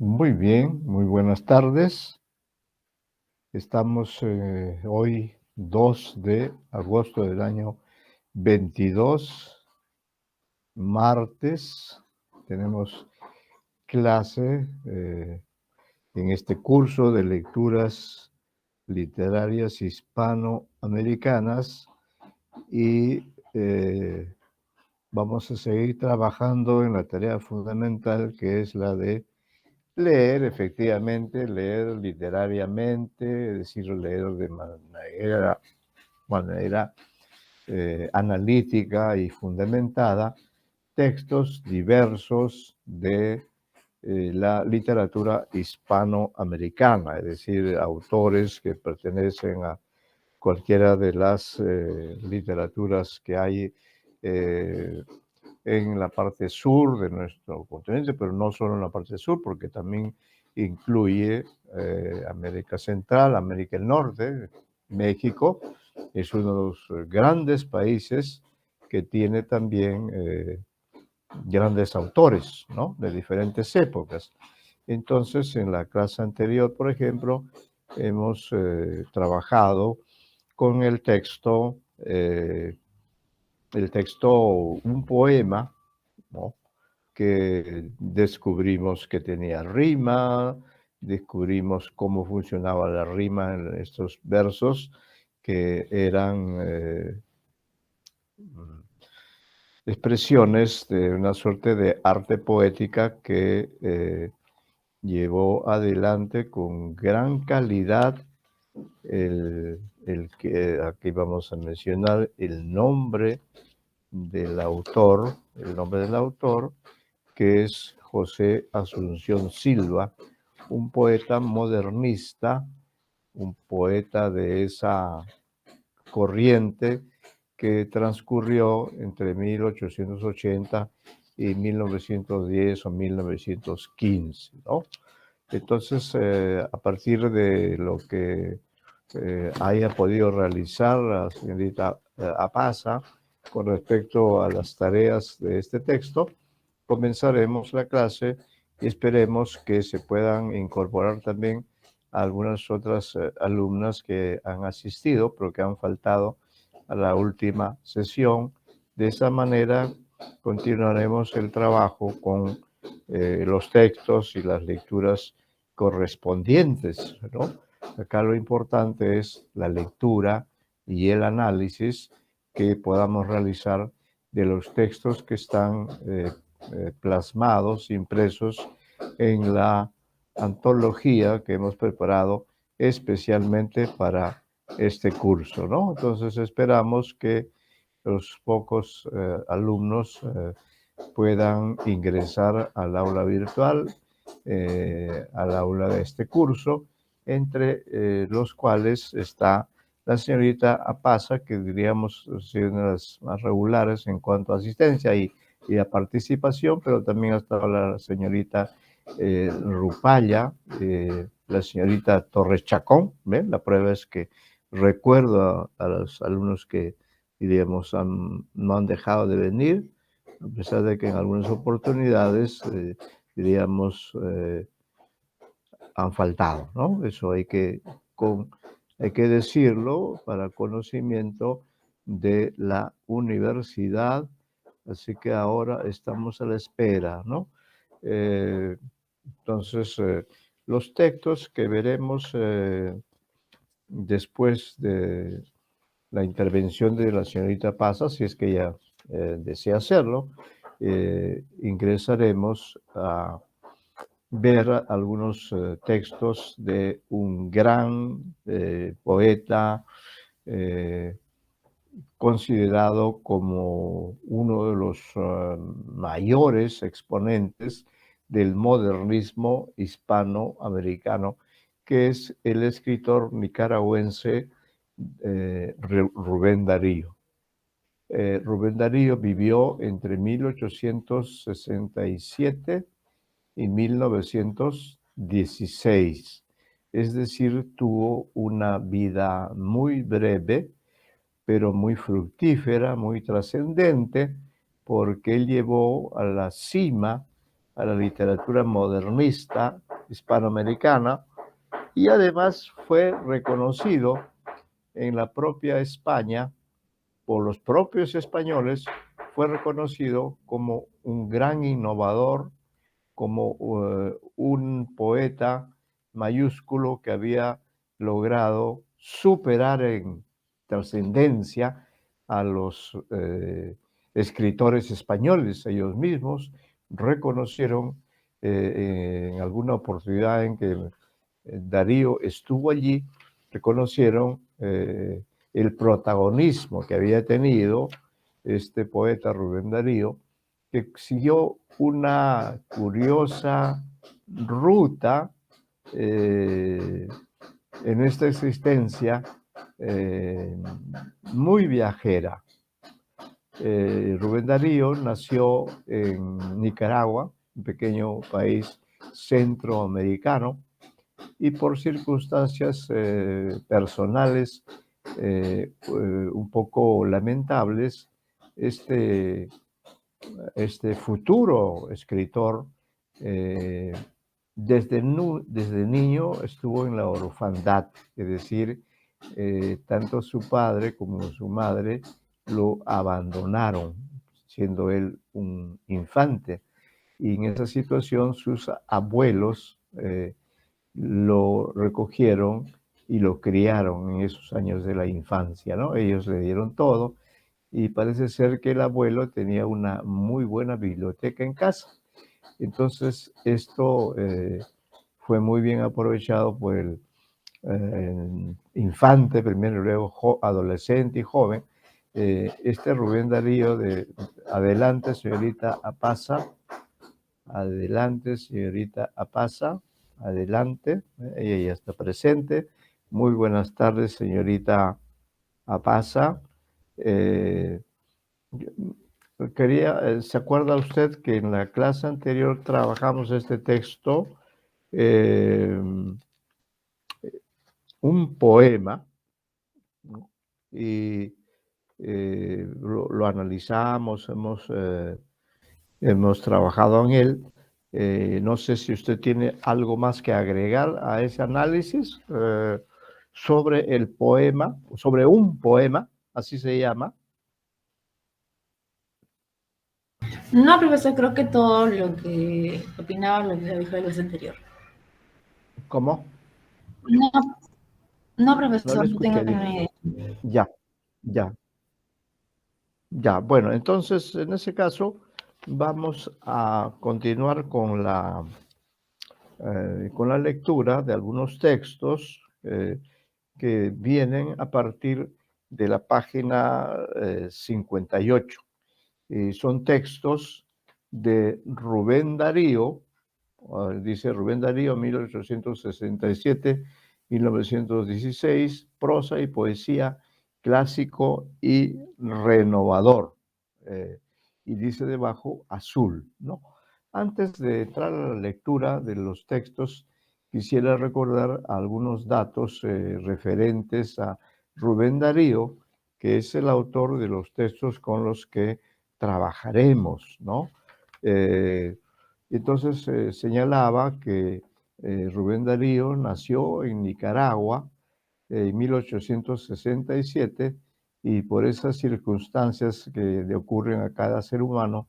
Muy bien, muy buenas tardes. Estamos hoy 2 de agosto del año 22, martes. Tenemos clase en este curso de lecturas literarias hispanoamericanas y vamos a seguir trabajando en la tarea fundamental que es la de leer, efectivamente, leer literariamente, es decir, leer de manera analítica y fundamentada textos diversos de la literatura hispanoamericana, es decir, autores que pertenecen a cualquiera de las literaturas que hay en la parte sur de nuestro continente, pero no solo en la parte sur, porque también incluye América Central, América del Norte, México. Es uno de los grandes países que tiene también grandes autores, ¿no? De diferentes épocas. Entonces, en la clase anterior, por ejemplo, hemos trabajado con el texto, un poema, ¿no? Que descubrimos que tenía rima, descubrimos cómo funcionaba la rima en estos versos que eran expresiones de una suerte de arte poética que llevó adelante con gran calidad el que aquí vamos a mencionar el nombre del autor, que es José Asunción Silva, un poeta modernista, un poeta de esa corriente que transcurrió entre 1880 y 1910 o 1915, ¿no? Entonces, a partir de lo que haya podido realizar la señorita Apaza con respecto a las tareas de este texto, comenzaremos la clase y esperemos que se puedan incorporar también algunas otras alumnas que han asistido, pero que han faltado a la última sesión. De esa manera continuaremos el trabajo con los textos y las lecturas correspondientes, ¿no? Acá lo importante es la lectura y el análisis que podamos realizar de los textos que están plasmados, impresos en la antología que hemos preparado especialmente para este curso, ¿no? Entonces esperamos que los pocos alumnos puedan ingresar al aula virtual, al aula de este curso, entre los cuales está la señorita Apaza, que diríamos ser una de las más regulares en cuanto a asistencia y a participación, pero también está la señorita Rupalla, la señorita Torres Chacón. ¿Ven? La prueba es que recuerdo a los alumnos que, diríamos, no han dejado de venir, a pesar de que en algunas oportunidades, diríamos, han faltado, ¿no? Eso hay que decirlo para conocimiento de la universidad, así que ahora estamos a la espera, ¿no? Entonces, los textos que veremos después de la intervención de la señorita Paza, si es que ella desea hacerlo, ingresaremos a ver algunos textos de un gran poeta considerado como uno de los mayores exponentes del modernismo hispanoamericano, que es el escritor nicaragüense Rubén Darío. Rubén Darío vivió entre 1867 y 1916, es decir, tuvo una vida muy breve, pero muy fructífera, muy trascendente, porque él llevó a la cima a la literatura modernista hispanoamericana y además fue reconocido en la propia España por los propios españoles, fue reconocido como un gran innovador, como un poeta mayúsculo que había logrado superar en trascendencia a los escritores españoles. Ellos mismos reconocieron en alguna oportunidad en que Darío estuvo allí, reconocieron el protagonismo que había tenido este poeta Rubén Darío, que siguió una curiosa ruta en esta existencia muy viajera. Rubén Darío nació en Nicaragua, un pequeño país centroamericano, y por circunstancias personales un poco lamentables, este futuro escritor desde niño estuvo en la orfandad, es decir, tanto su padre como su madre lo abandonaron, siendo él un infante. Y en esa situación sus abuelos lo recogieron y lo criaron en esos años de la infancia, ¿no? Ellos le dieron todo y parece ser que el abuelo tenía una muy buena biblioteca en casa. Entonces, esto fue muy bien aprovechado por el infante, primero y luego adolescente y joven. Este Rubén Darío de adelante, señorita Apasa, adelante, señorita Apasa, adelante, ella ya está presente. Muy buenas tardes, señorita Apasa. ¿Se acuerda usted que en la clase anterior trabajamos este texto, un poema, ¿no? Y lo analizamos, hemos trabajado en él. No sé si usted tiene algo más que agregar a ese análisis sobre el poema, sobre un poema, así se llama. No, profesor, creo que todo lo que opinaba lo que dijo el anterior. ¿Cómo? No, no, No le profesor, no tengo escuché. una idea. Ya, ya, ya. Bueno, entonces, en ese caso, vamos a continuar con la lectura de algunos textos que vienen a partir de la página 58. Son textos de Rubén Darío, dice Rubén Darío, 1867-1916, prosa y poesía clásico y renovador. Y dice debajo azul, ¿no? Antes de entrar a la lectura de los textos, quisiera recordar algunos datos referentes a Rubén Darío, que es el autor de los textos con los que trabajaremos, ¿no? Entonces señalaba que Rubén Darío nació en Nicaragua en 1867 y por esas circunstancias que le ocurren a cada ser humano,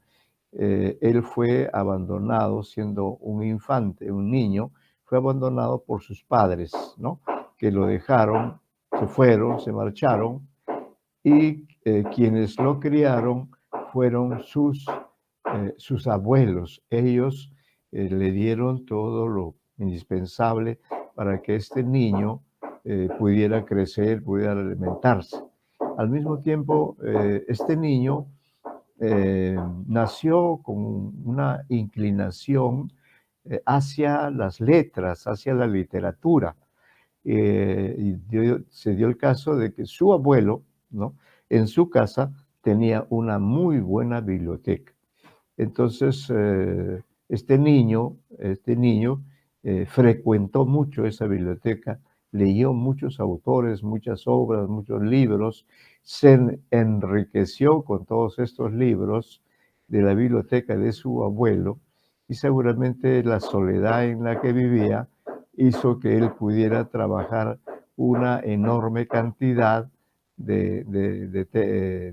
él fue abandonado siendo un infante, un niño, fue abandonado por sus padres, ¿no? Que lo dejaron, se fueron, se marcharon y quienes lo criaron fueron sus abuelos. Ellos le dieron todo lo indispensable para que este niño pudiera crecer, pudiera alimentarse. Al mismo tiempo, este niño nació con una inclinación hacia las letras, hacia la literatura. Se dio el caso de que su abuelo, ¿no? En su casa tenía una muy buena biblioteca. Entonces, este niño frecuentó mucho esa biblioteca, leyó muchos autores, muchas obras, muchos libros, se enriqueció con todos estos libros de la biblioteca de su abuelo y seguramente la soledad en la que vivía hizo que él pudiera trabajar una enorme cantidad de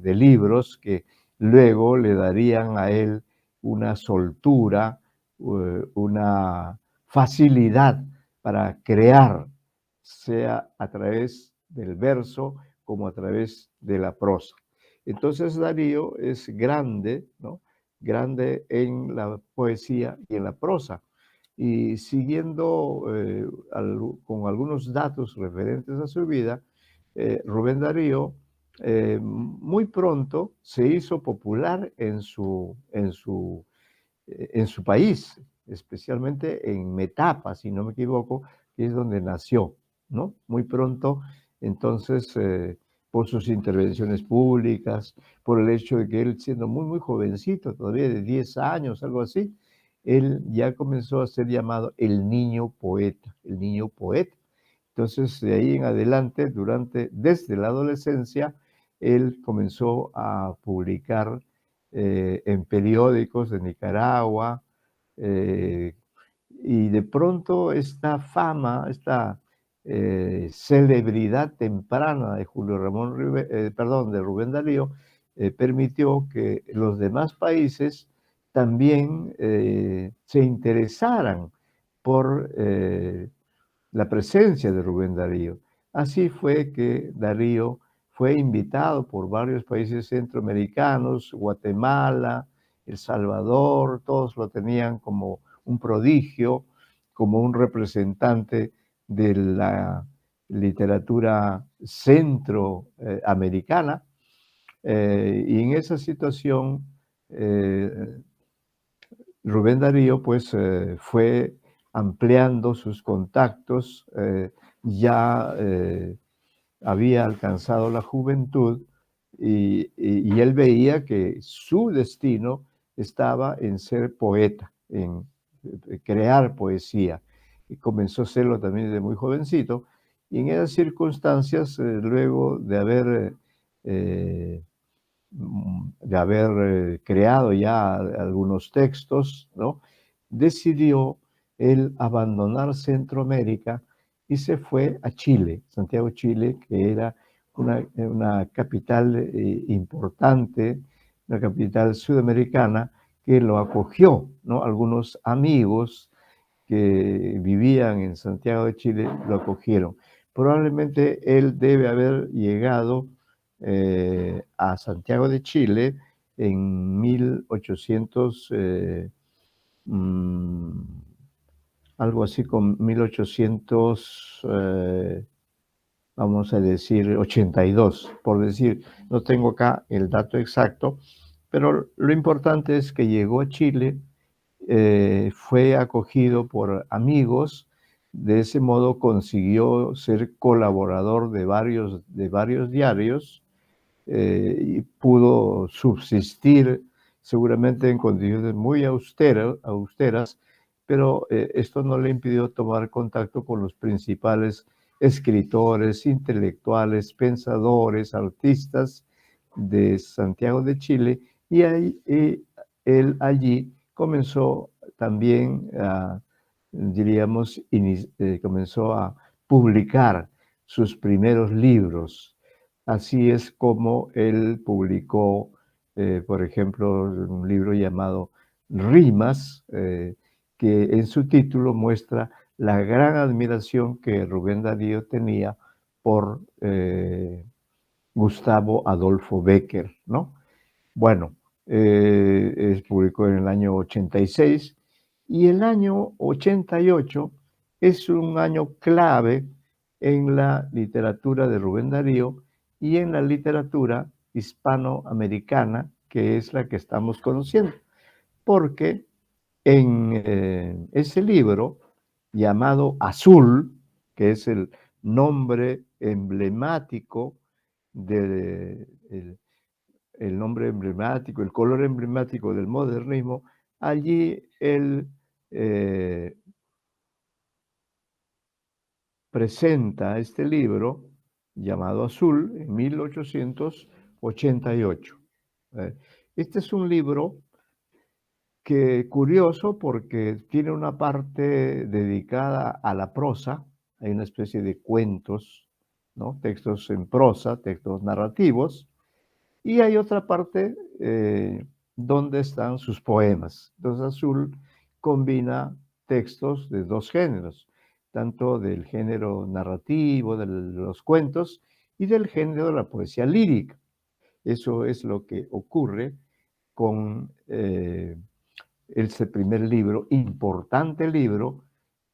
libros que luego le darían a él una soltura, una facilidad para crear, sea a través del verso como a través de la prosa. Entonces Darío es grande, ¿no? Grande en la poesía y en la prosa. Y siguiendo con algunos datos referentes a su vida, Rubén Darío muy pronto se hizo popular en su país, especialmente en Metapa, si no me equivoco, que es donde nació, ¿no? Muy pronto, entonces, por sus intervenciones públicas, por el hecho de que él, siendo muy, muy jovencito, todavía de 10 años, algo así, él ya comenzó a ser llamado el niño poeta, el niño poeta. Entonces, de ahí en adelante, desde la adolescencia, él comenzó a publicar en periódicos de Nicaragua, eh, y de pronto esta fama, esta celebridad temprana de Julio Ramón, de Rubén Darío, permitió que los demás países también se interesaran por la presencia de Rubén Darío. Así fue que Darío fue invitado por varios países centroamericanos, Guatemala, El Salvador, todos lo tenían como un prodigio, como un representante de la literatura centroamericana. Y en esa situación, Rubén Darío pues fue ampliando sus contactos, ya había alcanzado la juventud y él veía que su destino estaba en ser poeta, en crear poesía. Y comenzó a hacerlo también desde muy jovencito. Y en esas circunstancias, luego de haber creado ya algunos textos, ¿no? Decidió él abandonar Centroamérica y se fue a Chile, Santiago, Chile, que era una capital importante, una capital sudamericana que lo acogió, ¿no? Algunos amigos que vivían en Santiago de Chile lo acogieron. Probablemente él debe haber llegado a Santiago de Chile en 1800, algo así con 1800, vamos a decir 82, por decir, no tengo acá el dato exacto, pero lo importante es que llegó a Chile, fue acogido por amigos, de ese modo consiguió ser colaborador de varios diarios, y pudo subsistir seguramente en condiciones muy austeras, pero esto no le impidió tomar contacto con los principales escritores, intelectuales, pensadores, artistas de Santiago de Chile, y él allí comenzó también diríamos, comenzó a publicar sus primeros libros. Así es como él publicó, por ejemplo, un libro llamado Rimas, que en su título muestra la gran admiración que Rubén Darío tenía por Gustavo Adolfo Bécquer, ¿no? Bueno, publicó en el año 86 y el año 88 es un año clave en la literatura de Rubén Darío y en la literatura hispanoamericana, que es la que estamos conociendo, porque en ese libro llamado Azul, que es el nombre emblemático de, el nombre emblemático, el color emblemático del modernismo, allí él presenta este libro llamado Azul en 1888. Este es un libro que curioso porque tiene una parte dedicada a la prosa, hay una especie de cuentos, ¿no? Textos en prosa, textos narrativos, y hay otra parte donde están sus poemas. Entonces Azul combina textos de dos géneros, tanto del género narrativo, de los cuentos, y del género de la poesía lírica. Eso es lo que ocurre con ese primer libro, importante libro,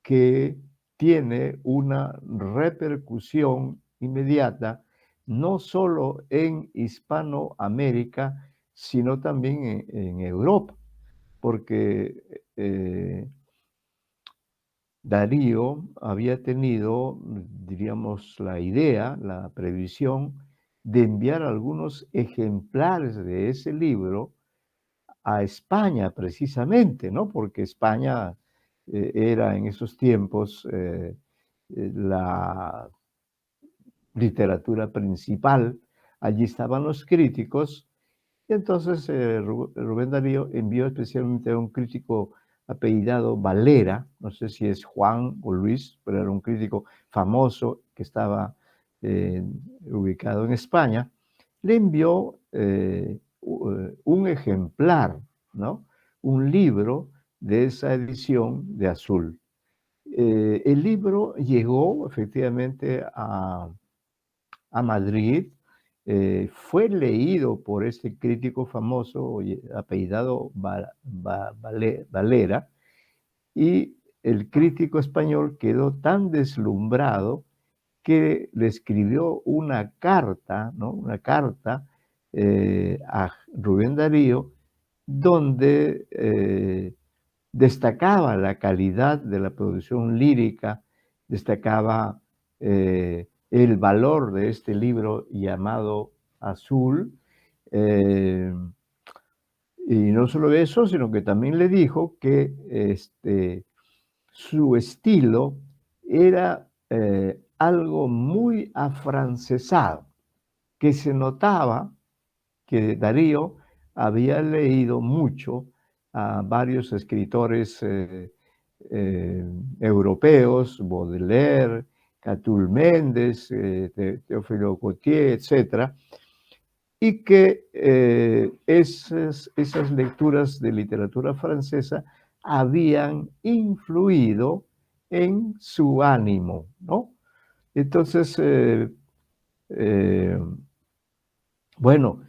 que tiene una repercusión inmediata, no solo en Hispanoamérica, sino también en Europa, porque Darío había tenido, diríamos, la idea, la previsión de enviar algunos ejemplares de ese libro a España precisamente, ¿no? Porque España era en esos tiempos la literatura principal, allí estaban los críticos, y entonces Rubén Darío envió especialmente a un crítico apellidado Valera, no sé si es Juan o Luis, pero era un crítico famoso que estaba eh, ubicado en España, le envió un ejemplar, ¿no? Un libro de esa edición de Azul. El libro llegó efectivamente a Madrid, fue leído por este crítico famoso apellidado Valera, y el crítico español quedó tan deslumbrado que le escribió una carta, ¿no? Una carta a Rubén Darío, donde destacaba la calidad de la producción lírica, destacaba el valor de este libro llamado Azul, eh, y no solo eso, sino que también le dijo que su estilo era algo muy afrancesado, que se notaba que Darío había leído mucho a varios escritores europeos, Baudelaire, Catull Méndez, Teófilo Gautier, etc., y que esas lecturas de literatura francesa habían influido en su ánimo, ¿no? Entonces, eh, bueno,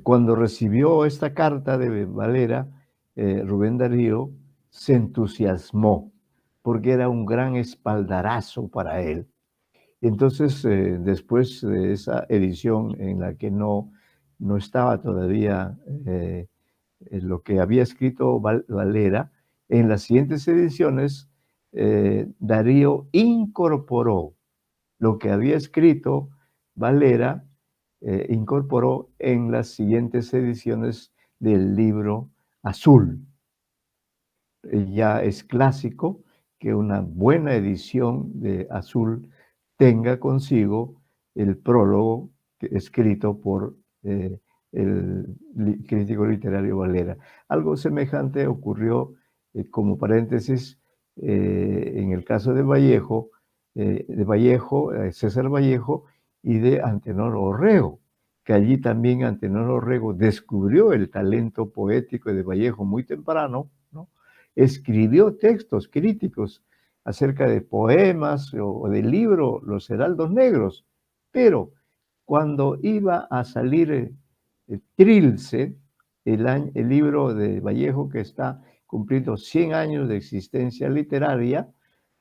cuando recibió esta carta de Valera, Rubén Darío se entusiasmó porque era un gran espaldarazo para él. Entonces, después de esa edición en la que no estaba todavía lo que había escrito Valera, en las siguientes ediciones, Darío incorporó lo que había escrito Valera, incorporó en las siguientes ediciones del libro Azul. Ya es clásico que una buena edición de Azul tenga consigo el prólogo escrito por el crítico literario Valera. Algo semejante ocurrió, como paréntesis, en el caso de Vallejo, César Vallejo y de Antenor Orrego, que allí también Antenor Orrego descubrió el talento poético de Vallejo muy temprano, ¿no? Escribió textos críticos acerca de poemas o del libro Los Heraldos Negros, pero cuando iba a salir Trilce, el libro de Vallejo que está cumpliendo 100 años de existencia literaria,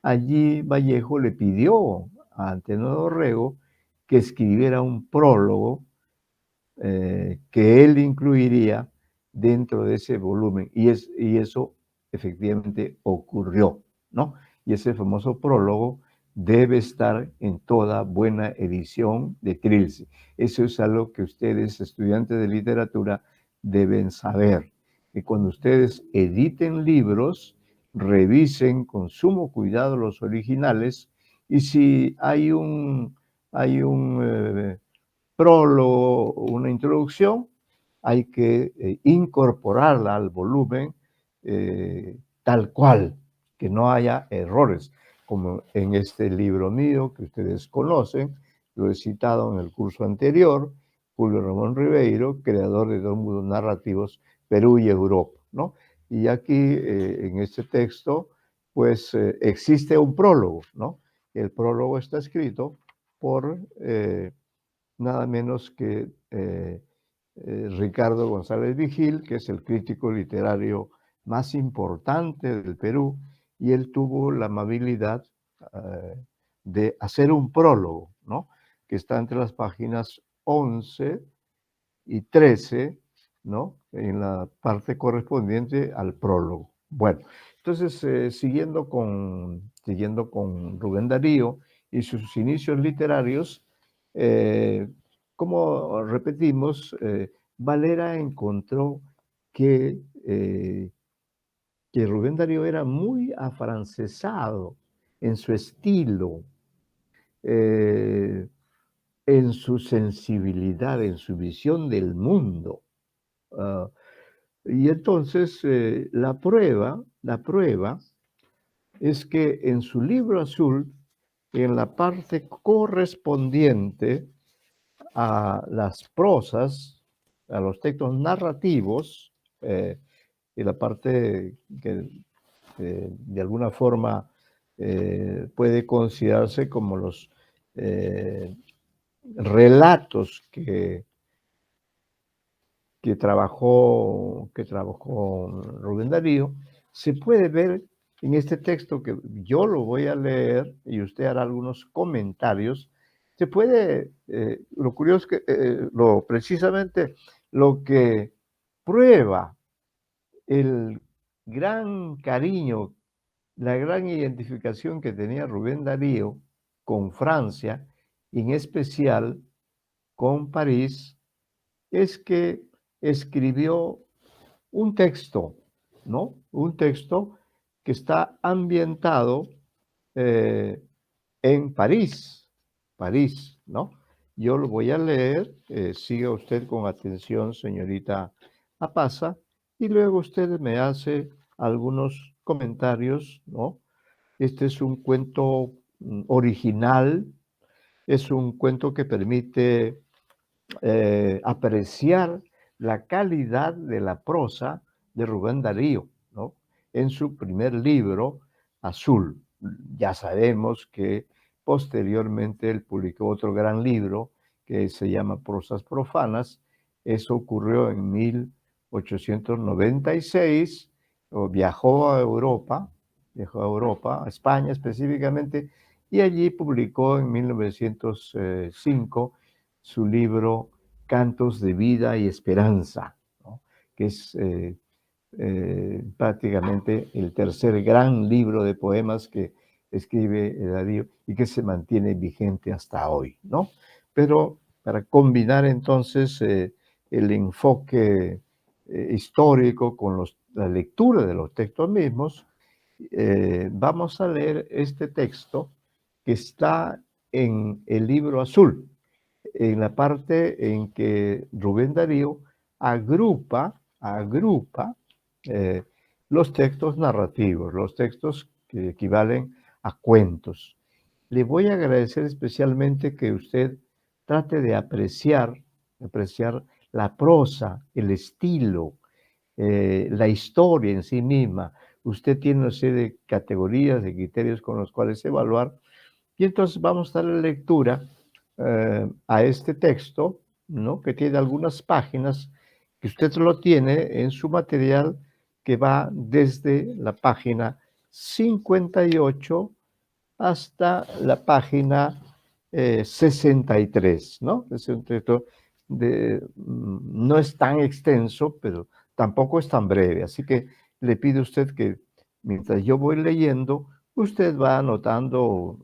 allí Vallejo le pidió a Antenor Orrego que escribiera un prólogo que él incluiría dentro de ese volumen. Y eso efectivamente ocurrió, ¿no? Y ese famoso prólogo debe estar en toda buena edición de Trilce. Eso es algo que ustedes, estudiantes de literatura, deben saber. Que cuando ustedes editen libros, revisen con sumo cuidado los originales, y si hay un prólogo, una introducción, hay que incorporarla al volumen tal cual, que no haya errores, como en este libro mío que ustedes conocen, lo he citado en el curso anterior, Julio Ramón Ribeiro, creador de dos mundos narrativos, Perú y Europa, ¿no? Y aquí, en este texto, pues existe un prólogo, ¿no? El prólogo está escrito por nada menos que Ricardo González Vigil, que es el crítico literario más importante del Perú, y él tuvo la amabilidad de hacer un prólogo, ¿no? Que está entre las páginas 11 y 13, ¿no? En la parte correspondiente al prólogo. Bueno, entonces, siguiendo con Rubén Darío y sus inicios literarios, como repetimos, Valera encontró que, que Rubén Darío era muy afrancesado en su estilo, eh, en su sensibilidad, en su visión del mundo. Uh, y entonces la prueba es que en su libro azul, en la parte correspondiente a las prosas, a los textos narrativos, y la parte que de alguna forma puede considerarse como los relatos que trabajó Rubén Darío, se puede ver en este texto que yo lo voy a leer y usted hará algunos comentarios. Se puede, lo curioso es que precisamente lo que prueba el gran cariño, la gran identificación que tenía Rubén Darío con Francia, en especial con París, es que escribió un texto, ¿no? Un texto que está ambientado eh, en París, ¿no? Yo lo voy a leer, siga usted con atención, señorita Apaza, y luego usted me hace algunos comentarios, ¿no? Este es un cuento original, es un cuento que permite apreciar la calidad de la prosa de Rubén Darío, ¿no? En su primer libro, Azul. Ya sabemos que posteriormente él publicó otro gran libro que se llama Prosas Profanas. Eso ocurrió en 1896. Viajó a Europa, a España específicamente, y allí publicó en 1905 su libro Cantos de Vida y Esperanza, ¿no? Que es prácticamente el tercer gran libro de poemas que escribe Darío y que se mantiene vigente hasta hoy, ¿no? Pero para combinar entonces el enfoque histórico con la lectura de los textos mismos, vamos a leer este texto que está en el libro azul, en la parte en que Rubén Darío agrupa eh, los textos narrativos, los textos que equivalen a cuentos. Le voy a agradecer especialmente que usted trate de apreciar la prosa, el estilo, la historia en sí misma. Usted tiene una serie de categorías, de criterios con los cuales evaluar, y entonces vamos a darle lectura a este texto, ¿no? Que tiene algunas páginas, que usted lo tiene en su material, que va desde la página 58 hasta la página 63, ¿no? Es un texto no es tan extenso, pero tampoco es tan breve. Así que le pido a usted que mientras yo voy leyendo, usted va anotando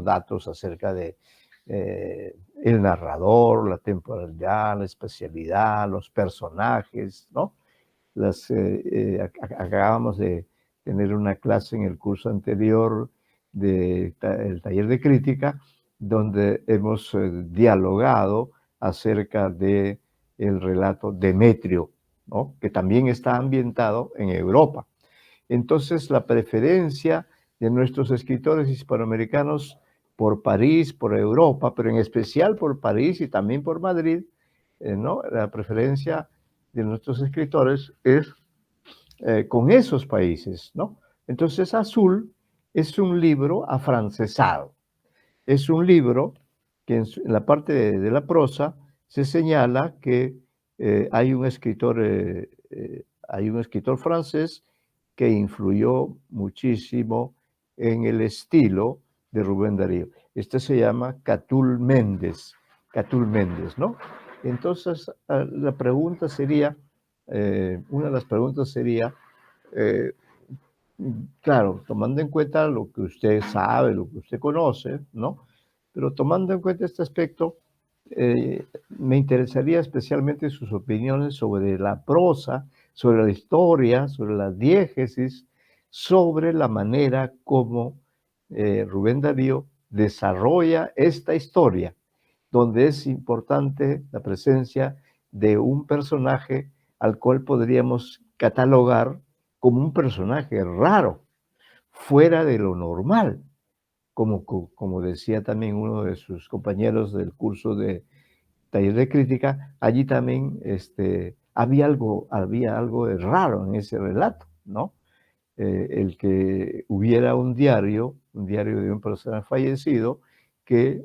datos acerca de el narrador, la temporalidad, la especialidad, los personajes, ¿no? Acabamos de tener una clase en el curso anterior del taller de crítica, donde hemos dialogado acerca de el relato Demetrio, ¿no? Que también está ambientado en Europa. Entonces, la preferencia de nuestros escritores hispanoamericanos por París, por Europa, pero en especial por París y también por Madrid, ¿no? La preferencia de nuestros escritores es con esos países, ¿no? Entonces, Azul es un libro afrancesado. Es un libro que en la parte de la prosa se señala que hay un escritor francés que influyó muchísimo en el estilo de Rubén Darío. Este se llama Catull Méndez, ¿no? Entonces, la pregunta sería, una de las preguntas sería, eh, claro, tomando en cuenta lo que usted sabe, lo que usted conoce, ¿no? Pero tomando en cuenta este aspecto, me interesaría especialmente sus opiniones sobre la prosa, sobre la historia, sobre la diégesis, sobre la manera como Rubén Darío desarrolla esta historia, donde es importante la presencia de un personaje al cual podríamos catalogar como un personaje raro, fuera de lo normal, como decía también uno de sus compañeros del curso de taller de crítica, allí también había algo de raro en ese relato, ¿no? El que hubiera un diario de un personaje fallecido que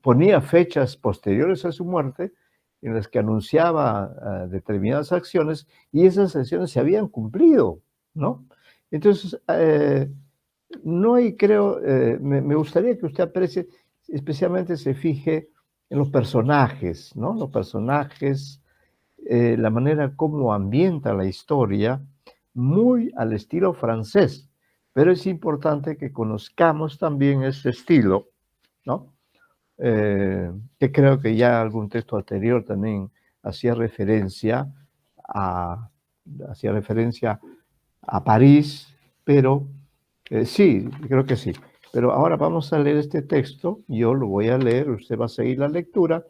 ponía fechas posteriores a su muerte en las que anunciaba determinadas acciones y esas acciones se habían cumplido, ¿no? Entonces, no hay, creo, me gustaría que usted aprecie, especialmente se fije en los personajes, ¿no? Los personajes, la manera como ambienta la historia, muy al estilo francés, pero es importante que conozcamos también ese estilo, ¿no? Que creo que ya algún texto anterior también hacía referencia a, hacía referencia a París, pero sí, creo que sí. Pero ahora vamos a leer este texto, yo lo voy a leer, usted va a seguir la lectura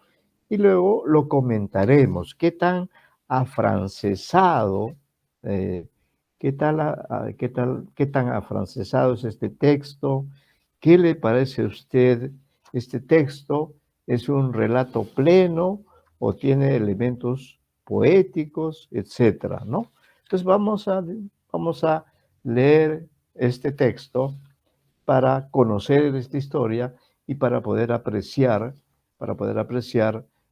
y luego lo comentaremos. ¿Qué tan afrancesado, eh, qué tan afrancesado es este texto? ¿Qué le parece a usted este texto? ¿Es un relato pleno o tiene elementos poéticos, etcétera, ¿no? Entonces vamos a leer este texto para conocer esta historia y para poder apreciar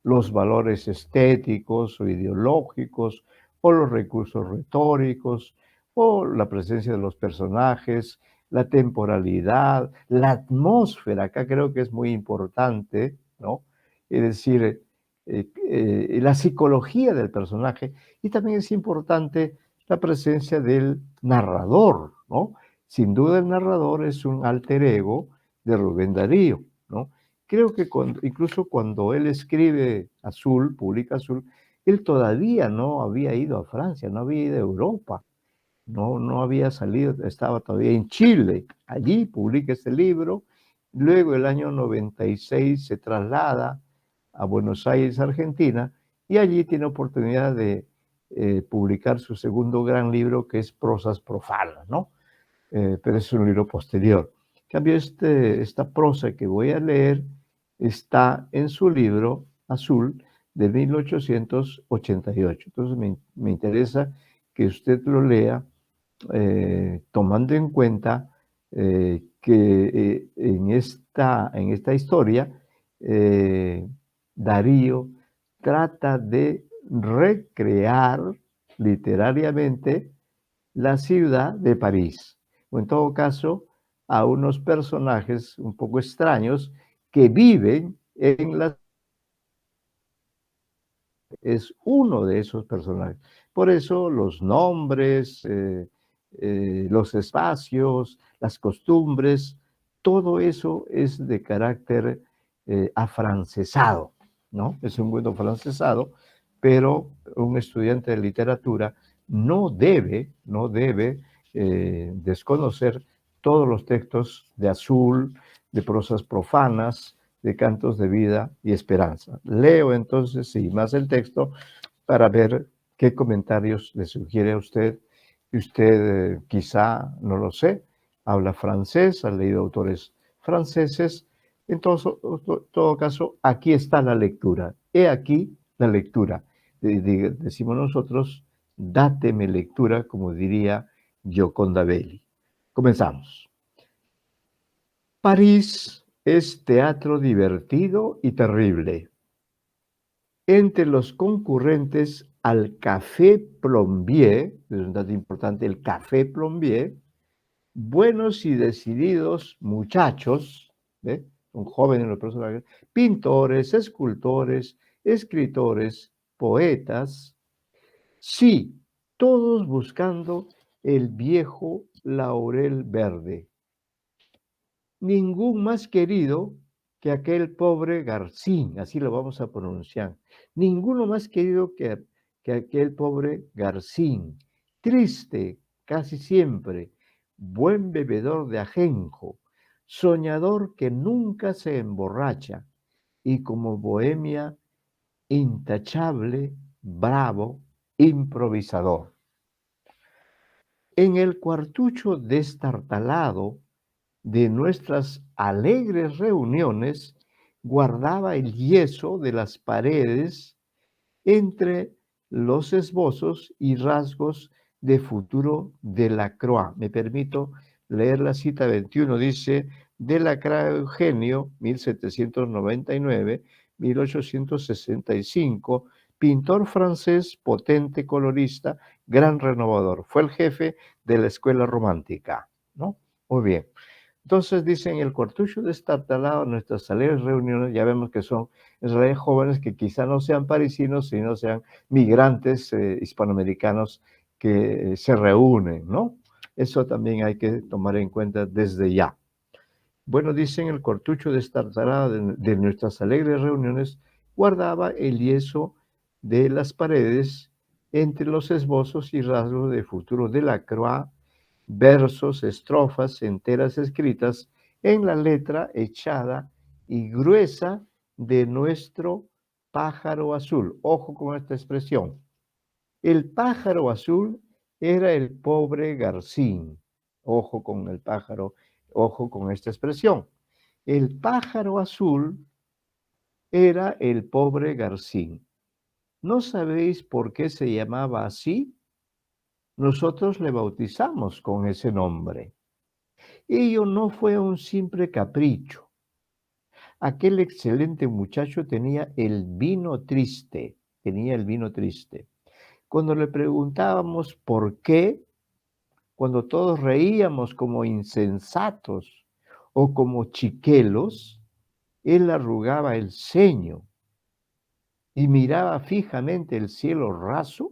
los valores estéticos o ideológicos o los recursos retóricos o la presencia de los personajes, la temporalidad, la atmósfera, acá creo que es muy importante, ¿no? Es decir, la psicología del personaje y también es importante la presencia del narrador, ¿no? Sin duda el narrador es un alter ego de Rubén Darío, ¿no? Creo que incluso cuando él escribe Azul, publica Azul, él todavía no había ido a Francia, no había ido a Europa, no había salido, estaba todavía en Chile. Allí publica este libro. Luego, el año 96, se traslada a Buenos Aires, Argentina, y allí tiene oportunidad de publicar su segundo gran libro, que es Prosas Profanas, ¿no? Pero es un libro posterior. En cambio, esta prosa que voy a leer está en su libro Azul de 1888. Entonces, me interesa que usted lo lea tomando en cuenta que en esta historia Darío trata de recrear literariamente la ciudad de París, o en todo caso a unos personajes un poco extraños que viven en la es uno de esos personajes. Por eso los nombres, los espacios, las costumbres, todo eso es de carácter afrancesado, ¿no? Es un mundo afrancesado, pero un estudiante de literatura no debe desconocer todos los textos de Azul, de prosas profanas, de cantos de vida y esperanza. Leo entonces, sin más el texto, para ver qué comentarios le sugiere a usted. Usted quizá, no lo sé, habla francés, ha leído autores franceses. En todo caso, aquí está la lectura. He aquí la lectura. Decimos nosotros, dáteme lectura, como diría Gioconda Belli. Comenzamos. París es teatro divertido y terrible. Entre los concurrentes al Café Plombier, es un dato importante, el Café Plombier, buenos y decididos muchachos, ¿ve? Son jóvenes los personajes, pintores, escultores, escritores, poetas, sí, todos buscando el viejo laurel verde. Ningún más querido que aquel pobre Garcín, así lo vamos a pronunciar. Ninguno más querido que aquel pobre Garcín, triste casi siempre, buen bebedor de ajenjo, soñador que nunca se emborracha y como bohemia intachable, bravo, improvisador. En el cuartucho destartalado de nuestras alegres reuniones, guardaba el yeso de las paredes entre los esbozos y rasgos de futuro de Delacroix. Me permito leer la cita 21, dice Delacroix Eugenio, 1799-1865, pintor francés, potente colorista, gran renovador. Fue el jefe de la escuela romántica, ¿no? Muy bien. Entonces dicen, el cuartucho destartalado, nuestras alegres reuniones, ya vemos que son en realidad jóvenes que quizá no sean parisinos, sino sean migrantes hispanoamericanos que se reúnen, ¿no? Eso también hay que tomar en cuenta desde ya. Bueno, dicen, el cuartucho destartalado de nuestras alegres reuniones guardaba el yeso de las paredes entre los esbozos y rasgos de futuro de Delacroix, versos, estrofas enteras escritas en la letra echada y gruesa de nuestro pájaro azul. Ojo con esta expresión. El pájaro azul era el pobre Garcín. Ojo con el pájaro, ojo con esta expresión. El pájaro azul era el pobre Garcín. ¿No sabéis por qué se llamaba así? Nosotros le bautizamos con ese nombre. Ello no fue un simple capricho. Aquel excelente muchacho tenía el vino triste, Cuando le preguntábamos por qué, cuando todos reíamos como insensatos o como chiquelos, él arrugaba el ceño y miraba fijamente el cielo raso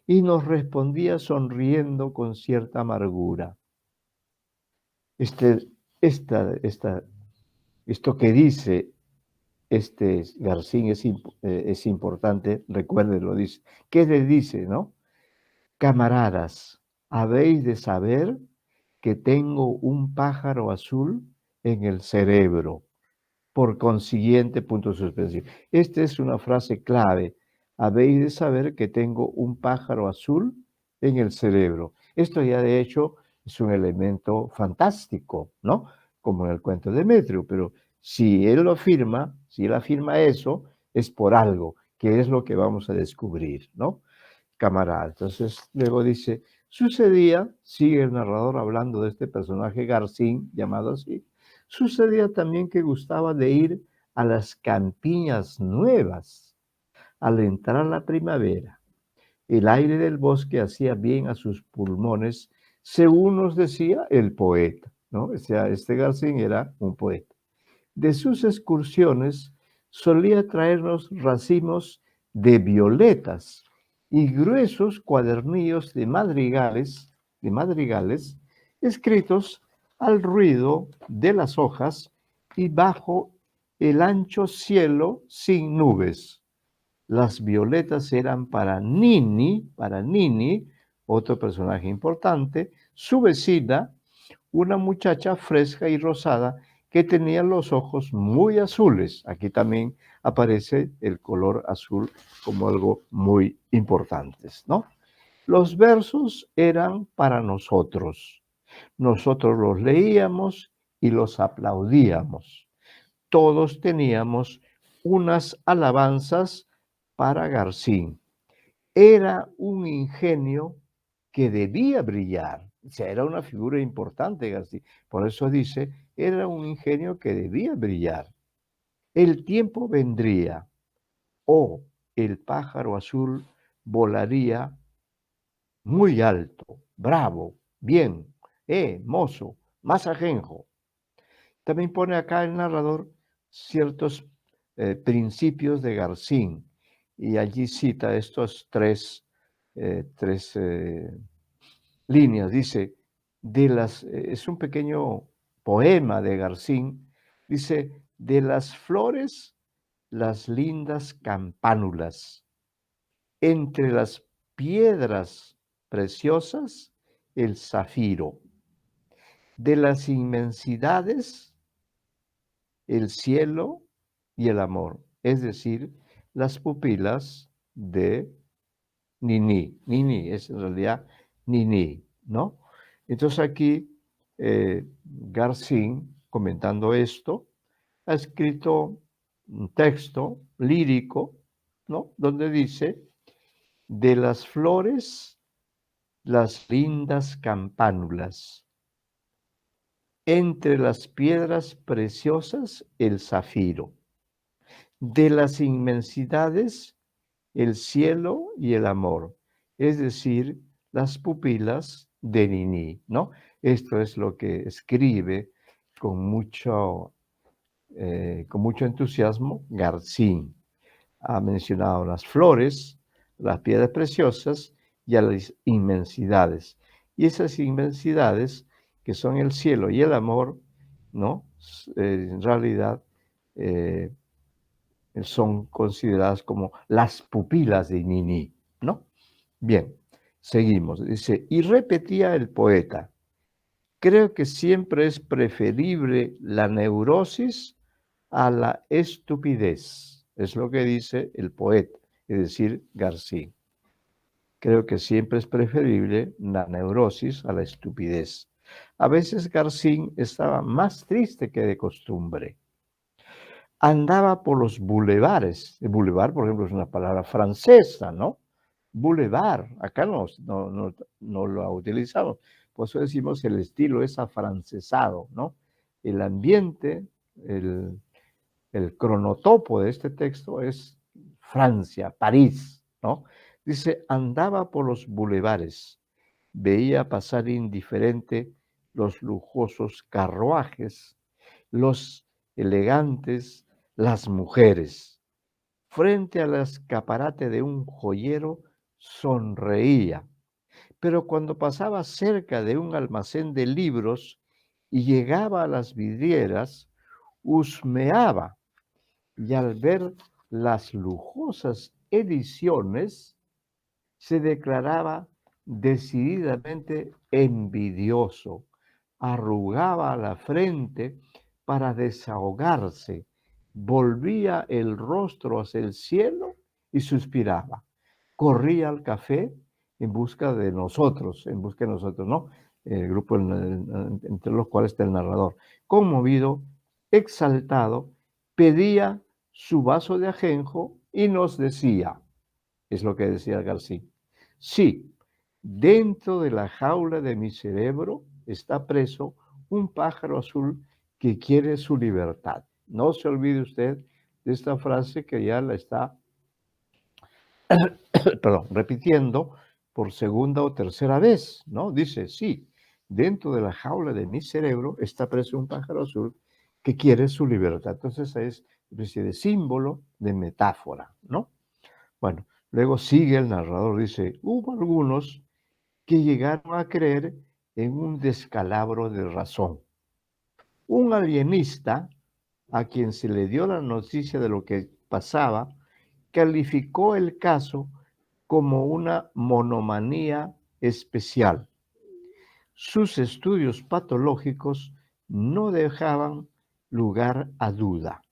y nos respondía sonriendo con cierta amargura. Esto que dice Garcín es importante, recuérdenlo, dice. ¿Qué le dice, no? Camaradas, habéis de saber que tengo un pájaro azul en el cerebro. Por consiguiente, punto suspensivo. Esta es una frase clave. Habéis de saber que tengo un pájaro azul en el cerebro. Esto ya de hecho es un elemento fantástico, ¿no? Como en el cuento de Demetrio, pero si él afirma eso, es por algo, que es lo que vamos a descubrir, ¿no? Camarada. Entonces, luego dice, sucedía, sigue el narrador hablando de este personaje Garcín, llamado así, sucedía también que gustaba de ir a las campiñas nuevas al entrar la primavera. El aire del bosque hacía bien a sus pulmones, según nos decía el poeta, ¿no? O sea, este Garcín era un poeta. De sus excursiones solía traernos racimos de violetas y gruesos cuadernillos de madrigales escritos al ruido de las hojas y bajo el ancho cielo sin nubes. Las violetas eran para Nini, otro personaje importante, su vecina, una muchacha fresca y rosada que tenían los ojos muy azules. Aquí también aparece el color azul como algo muy importante, ¿no? Los versos eran para nosotros. Nosotros los leíamos y los aplaudíamos. Todos teníamos unas alabanzas para Garcín. Era un ingenio que debía brillar. O sea, era una figura importante, García. Por eso dice, era un ingenio que debía brillar. El tiempo vendría, o el pájaro azul volaría muy alto, bravo, bien, mozo, más ajenjo. También pone acá el narrador ciertos principios de Garcín y allí cita estos tres líneas. Dice, es un pequeño poema de Garcín, dice, de las flores, las lindas campánulas, entre las piedras preciosas, el zafiro, de las inmensidades, el cielo y el amor, es decir, las pupilas de Nini. Nini es en realidad Nini, ¿no? Entonces aquí Garcín, comentando esto, ha escrito un texto lírico, ¿no? Donde dice, de las flores, las lindas campánulas, entre las piedras preciosas, el zafiro, de las inmensidades, el cielo y el amor, es decir, las pupilas de Nini, ¿no? Esto es lo que escribe con mucho entusiasmo Garcín. Ha mencionado las flores, las piedras preciosas y a las inmensidades. Y esas inmensidades, que son el cielo y el amor, ¿no? En realidad son consideradas como las pupilas de Nini, ¿no? Bien, seguimos. Dice, y repetía el poeta, creo que siempre es preferible la neurosis a la estupidez. Es lo que dice el poeta, es decir, García. Creo que siempre es preferible la neurosis a la estupidez. A veces García estaba más triste que de costumbre. Andaba por los bulevares. El bulevar, por ejemplo, es una palabra francesa, ¿no? Boulevard, acá no lo utilizamos. Por eso decimos el estilo es afrancesado, ¿no? El ambiente, el cronotopo de este texto es Francia, París, ¿no? Dice, andaba por los bulevares, veía pasar indiferente los lujosos carruajes, los elegantes, las mujeres. Frente al escaparate de un joyero, sonreía, pero cuando pasaba cerca de un almacén de libros y llegaba a las vidrieras, husmeaba y al ver las lujosas ediciones, se declaraba decididamente envidioso, arrugaba la frente para desahogarse, volvía el rostro hacia el cielo y suspiraba. Corría al café en busca de nosotros, ¿no? El grupo entre los cuales está el narrador. Conmovido, exaltado, pedía su vaso de ajenjo y nos decía, es lo que decía García, sí, dentro de la jaula de mi cerebro está preso un pájaro azul que quiere su libertad. No se olvide usted de esta frase que ya la está repitiendo por segunda o tercera vez, ¿no? Dice, sí, dentro de la jaula de mi cerebro está preso un pájaro azul que quiere su libertad. Entonces es una especie de símbolo, de metáfora, ¿no? Bueno, luego sigue el narrador, dice, hubo algunos que llegaron a creer en un descalabro de razón. Un alienista a quien se le dio la noticia de lo que pasaba, calificó el caso como una monomanía especial. Sus estudios patológicos no dejaban lugar a duda.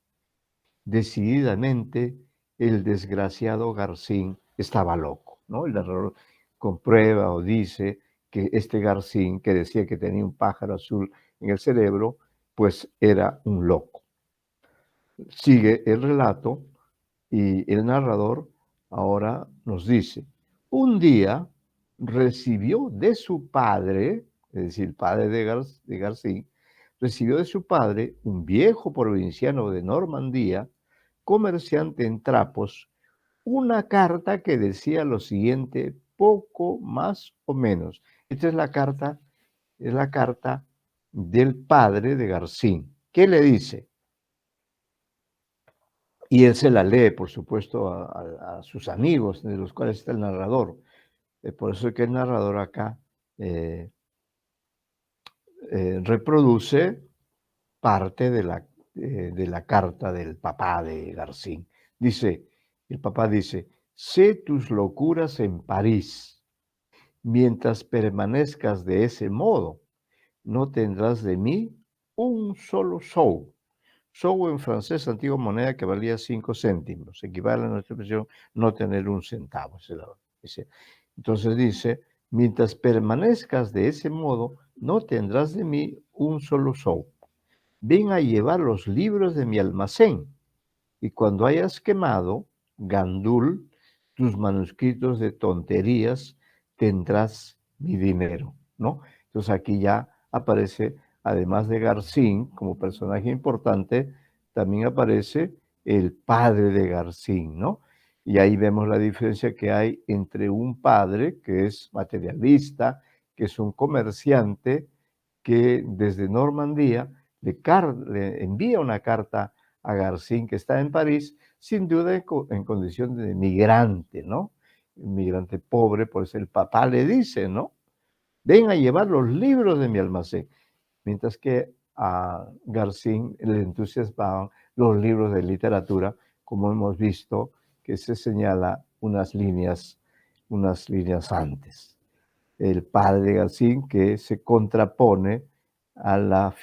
Decididamente, el desgraciado Garcín estaba loco, ¿no? El narrador comprueba o dice que este Garcín, que decía que tenía un pájaro azul en el cerebro, pues era un loco. Sigue el relato y el narrador ahora nos dice, un día recibió de su padre, es decir, el padre de Garcín, recibió de su padre, un viejo provinciano de Normandía, comerciante en trapos, una carta que decía lo siguiente, poco más o menos. Esta es la carta del padre de Garcín. ¿Qué le dice? Y él se la lee, por supuesto, a sus amigos, de los cuales está el narrador. Por eso es que el narrador acá eh, reproduce parte de la carta del papá de Garcín. Dice, el papá dice, sé tus locuras en París. Mientras permanezcas de ese modo, no tendrás de mí un solo sou. Sou en francés, antigua moneda que valía 5 céntimos. Equivale a nuestra expresión no tener un centavo. Entonces dice, mientras permanezcas de ese modo, no tendrás de mí un solo sou. Ven a llevar los libros de mi almacén y cuando hayas quemado, gandul, tus manuscritos de tonterías, tendrás mi dinero, ¿no? Entonces aquí ya aparece, además de Garcín como personaje importante, también aparece el padre de Garcín, ¿no? Y ahí vemos la diferencia que hay entre un padre que es materialista, que es un comerciante, que desde Normandía le envía una carta a Garcín, que está en París, sin duda en condición de migrante, ¿no? Migrante pobre, pues el papá le dice, ¿no? Ven a llevar los libros de mi almacén. Mientras que a Garcín le entusiasmaban los libros de literatura, como hemos visto que se señala unas líneas antes. El padre de Garcín que se contrapone a la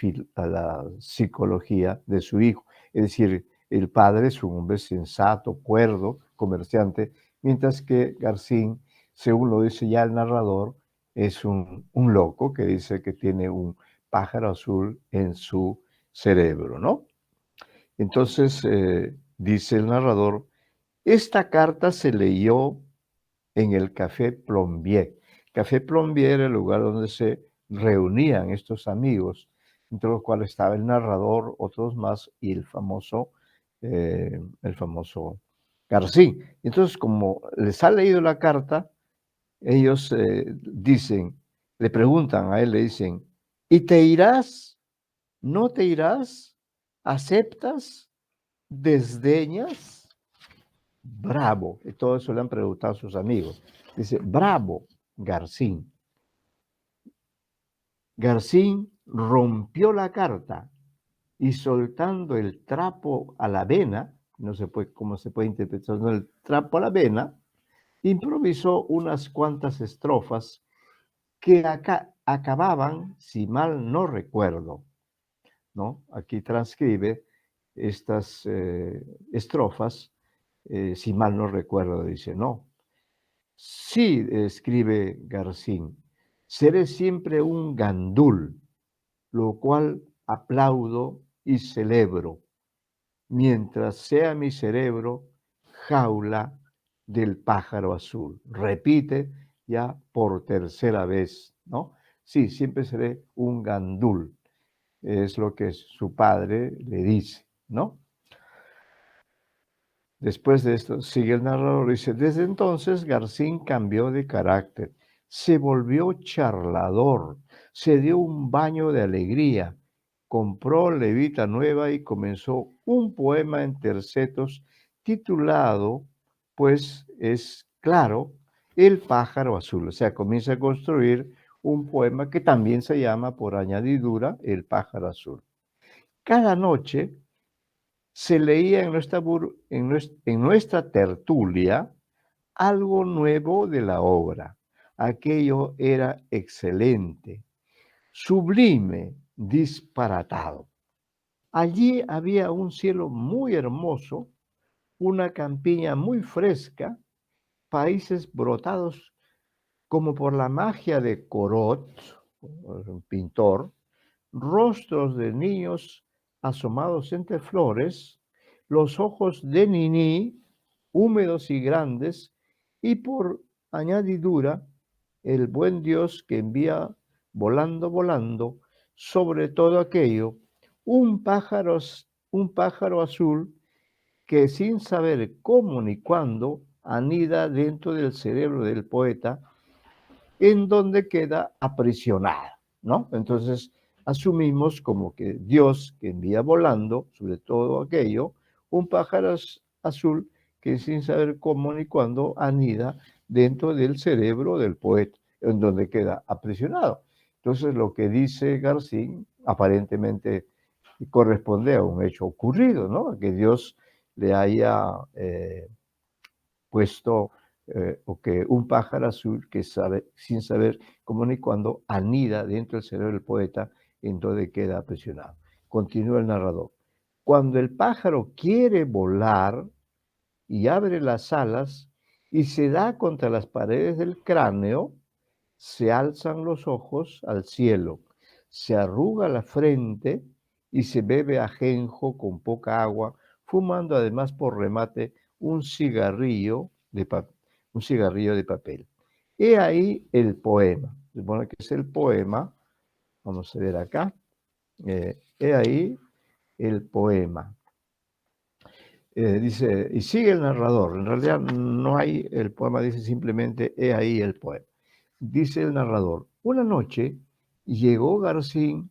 psicología de su hijo. Es decir, el padre es un hombre sensato, cuerdo, comerciante, mientras que Garcín, según lo dice ya el narrador, es un loco que dice que tiene un pájaro azul en su cerebro, ¿no? Entonces, dice el narrador, esta carta se leyó en el Café Plombier. Café Plombier era el lugar donde se reunían estos amigos, entre los cuales estaba el narrador, otros más, y el famoso Garcín. Entonces, como les ha leído la carta, ellos dicen, le preguntan a él, le dicen, ¿y te irás? ¿No te irás? ¿Aceptas? ¿Desdeñas? Bravo. Y todo eso le han preguntado a sus amigos. Dice, bravo, Garcín. Garcín rompió la carta y soltando el trapo a la vena, no se puede, cómo se puede interpretar, no, el trapo a la vena, improvisó unas cuantas estrofas que acababan, si mal no recuerdo, ¿no? Aquí transcribe estas estrofas, si mal no recuerdo, dice, no. Sí, escribe Garcín, seré siempre un gandul, lo cual aplaudo y celebro, mientras sea mi cerebro jaula del pájaro azul. Repite ya por tercera vez, ¿no? Sí, siempre seré un gandul, es lo que su padre le dice, ¿no? Después de esto, sigue el narrador, dice, desde entonces Garcín cambió de carácter, se volvió charlador, se dio un baño de alegría, compró levita nueva y comenzó un poema en tercetos titulado, pues es claro, El pájaro azul. O sea, comienza a construir un poema que también se llama, por añadidura, El pájaro azul. Cada noche se leía en nuestra tertulia algo nuevo de la obra. Aquello era excelente, sublime, disparatado. Allí había un cielo muy hermoso, una campiña muy fresca, países brotados como por la magia de Corot, un pintor, rostros de niños asomados entre flores, los ojos de Niní, húmedos y grandes, y por añadidura, el buen Dios que envía volando, volando, sobre todo aquello, un pájaro azul que sin saber cómo ni cuándo anida dentro del cerebro del poeta, en donde queda aprisionada, ¿no? Entonces, asumimos como que Dios que envía volando, sobre todo aquello, un pájaro azul que sin saber cómo ni cuándo anida dentro del cerebro del poeta, en donde queda aprisionado. Entonces, lo que dice García aparentemente corresponde a un hecho ocurrido, ¿no? Que Dios le haya puesto o que un pájaro azul que sabe, sin saber cómo ni cuándo, anida dentro del cerebro del poeta, en donde queda aprisionado. Continúa el narrador. Cuando el pájaro quiere volar y abre las alas y se da contra las paredes del cráneo, se alzan los ojos al cielo, se arruga la frente y se bebe ajenjo con poca agua, fumando además por remate un cigarrillo de papel. He ahí el poema. Se supone que es el poema. Vamos a ver acá. He ahí el poema. Dice, y sigue el narrador. En realidad no hay el poema, dice simplemente, he ahí el poema. Dice el narrador, una noche llegó Garcín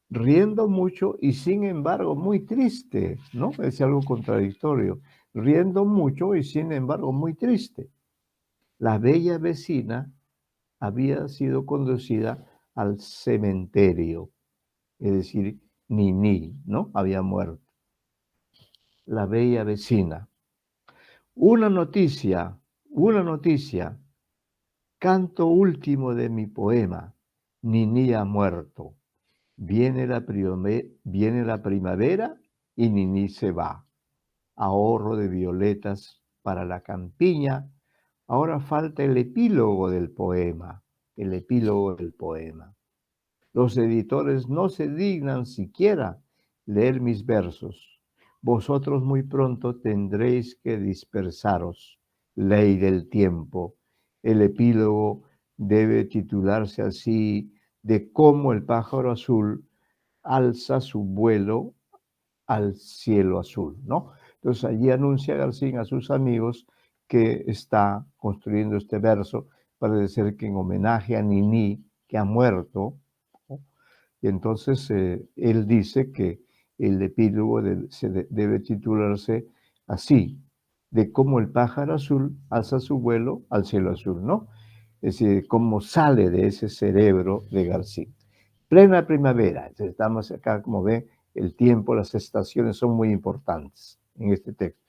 riendo mucho y sin embargo muy triste, ¿no? Es algo contradictorio. Riendo mucho y sin embargo muy triste. La bella vecina había sido conducida al cementerio, es decir, Niní, ¿no? Había muerto. La bella vecina. Una noticia, canto último de mi poema, Niní ha muerto. Viene la primavera y Niní se va. Ahorro de violetas para la campiña. Ahora falta el epílogo del poema, el epílogo del poema. Los editores no se dignan siquiera leer mis versos. Vosotros muy pronto tendréis que dispersaros. Ley del tiempo. El epílogo debe titularse así: de cómo el pájaro azul alza su vuelo al cielo azul, ¿no? Entonces allí anuncia García a sus amigos que está construyendo este verso, parece ser que en homenaje a Niní, que ha muerto, ¿no? Y entonces él dice que el epílogo debe titularse así: de cómo el pájaro azul alza su vuelo al cielo azul, ¿no? Es decir, cómo sale de ese cerebro de García. Plena primavera. Entonces estamos acá, como ven, el tiempo, las estaciones son muy importantes en este texto.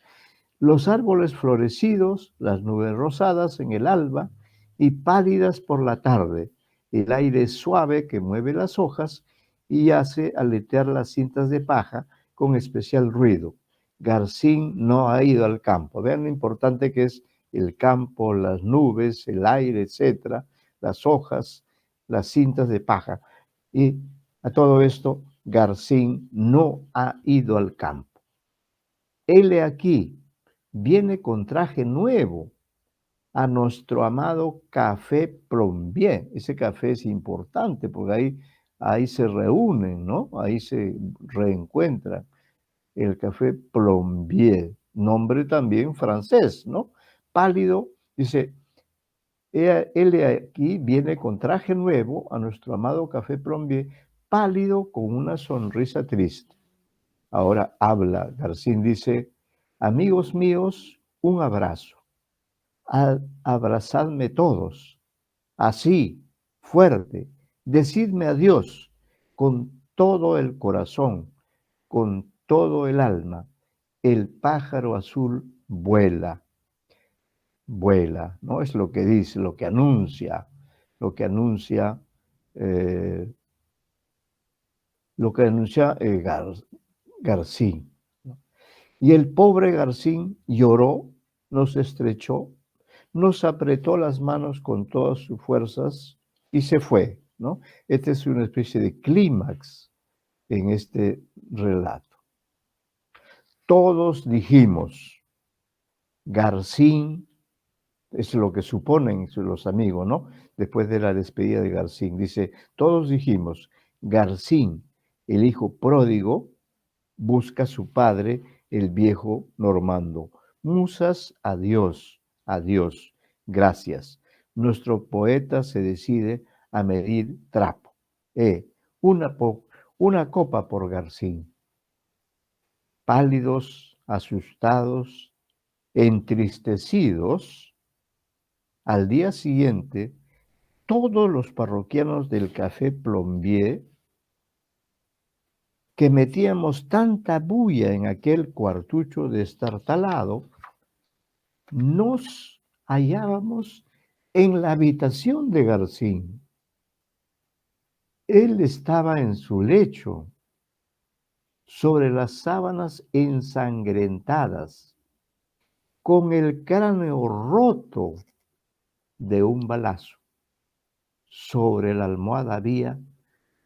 Los árboles florecidos, las nubes rosadas en el alba y pálidas por la tarde, el aire suave que mueve las hojas y hace aletear las cintas de paja con especial ruido. Garcín no ha ido al campo. Vean lo importante que es el campo, las nubes, el aire, etcétera, las hojas, las cintas de paja. Y a todo esto, Garcín no ha ido al campo. Él aquí viene con traje nuevo a nuestro amado Café Plombier. Ese café es importante porque ahí se reúnen, ¿no? Ahí se reencuentran. El Café Plombier, nombre también francés, ¿no? Pálido, dice, él aquí viene con traje nuevo a nuestro amado Café Plombier, pálido con una sonrisa triste. Ahora habla, Garcín dice, amigos míos, un abrazo. Abrazadme todos, así, fuerte. Decidme adiós con todo el corazón, con todo el alma. El pájaro azul vuela, vuela, ¿no? Es lo que dice, lo que anuncia, eh, lo que anuncia Garcín. Y el pobre Garcín lloró, nos estrechó, nos apretó las manos con todas sus fuerzas y se fue, ¿no? Esta es una especie de clímax en este relato. Todos dijimos, Garcín, es lo que suponen los amigos, ¿no? Después de la despedida de Garcín, dice, todos dijimos, Garcín, el hijo pródigo, busca a su padre, el viejo Normando. Musas, adiós, adiós, gracias. Nuestro poeta se decide a medir trapo. Una, una copa por Garcín. Pálidos, asustados, entristecidos, al día siguiente, todos los parroquianos del Café Plombier, que metíamos tanta bulla en aquel cuartucho destartalado, nos hallábamos en la habitación de Garcín. Él estaba en su lecho, sobre las sábanas ensangrentadas, con el cráneo roto de un balazo. Sobre la almohada había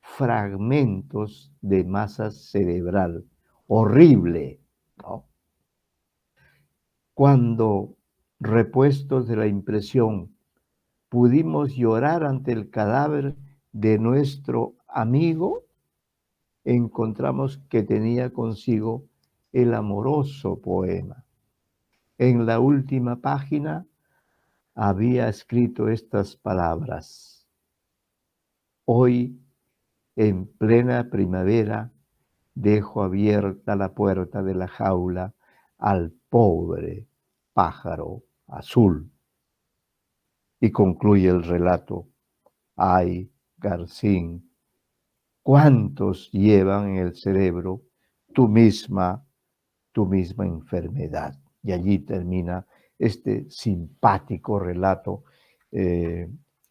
fragmentos de masa cerebral. Horrible, ¿no? Cuando, repuestos de la impresión, pudimos llorar ante el cadáver de nuestro amigo, encontramos que tenía consigo el amoroso poema. En la última página había escrito estas palabras. Hoy, en plena primavera, dejo abierta la puerta de la jaula al pobre pájaro azul. Y concluye el relato. Ay, Garcín, ¿cuántos llevan en el cerebro tu misma enfermedad? Y allí termina este simpático relato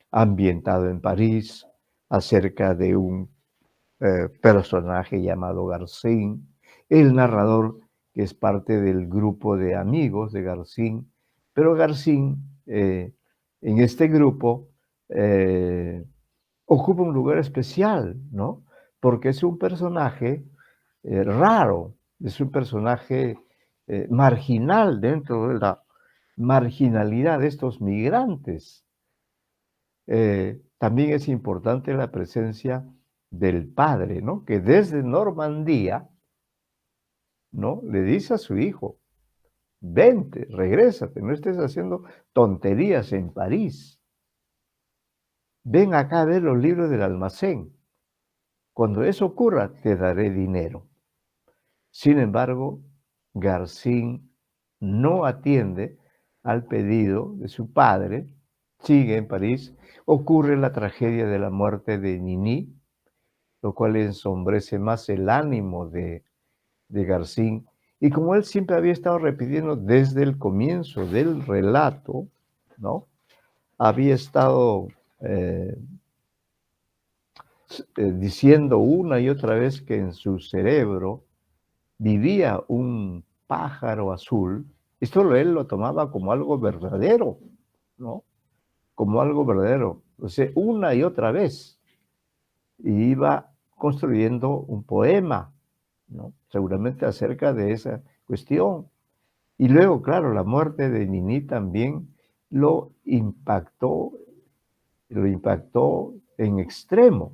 ambientado en París acerca de un personaje llamado Garcín, el narrador que es parte del grupo de amigos de Garcín, pero Garcín en este grupo ocupa un lugar especial, ¿no? Porque es un personaje raro, es un personaje marginal dentro de la marginalidad de estos migrantes. También es importante la presencia del padre, ¿no? Que desde Normandía, ¿no? Le dice a su hijo, vente, regrésate, no estés haciendo tonterías en París. Ven acá a ver los libros del almacén. Cuando eso ocurra, te daré dinero. Sin embargo, Garcín no atiende al pedido de su padre, sigue en París, ocurre la tragedia de la muerte de Nini, lo cual ensombrece más el ánimo de Garcín. Y como él siempre había estado repitiendo desde el comienzo del relato, ¿no? Había estado diciendo una y otra vez que en su cerebro vivía un pájaro azul. Esto él lo tomaba como algo verdadero, ¿no? Como algo verdadero. O sea, una y otra vez. Y iba construyendo un poema, ¿no? Seguramente acerca de esa cuestión. Y luego, claro, la muerte de Nini también lo impactó en extremo.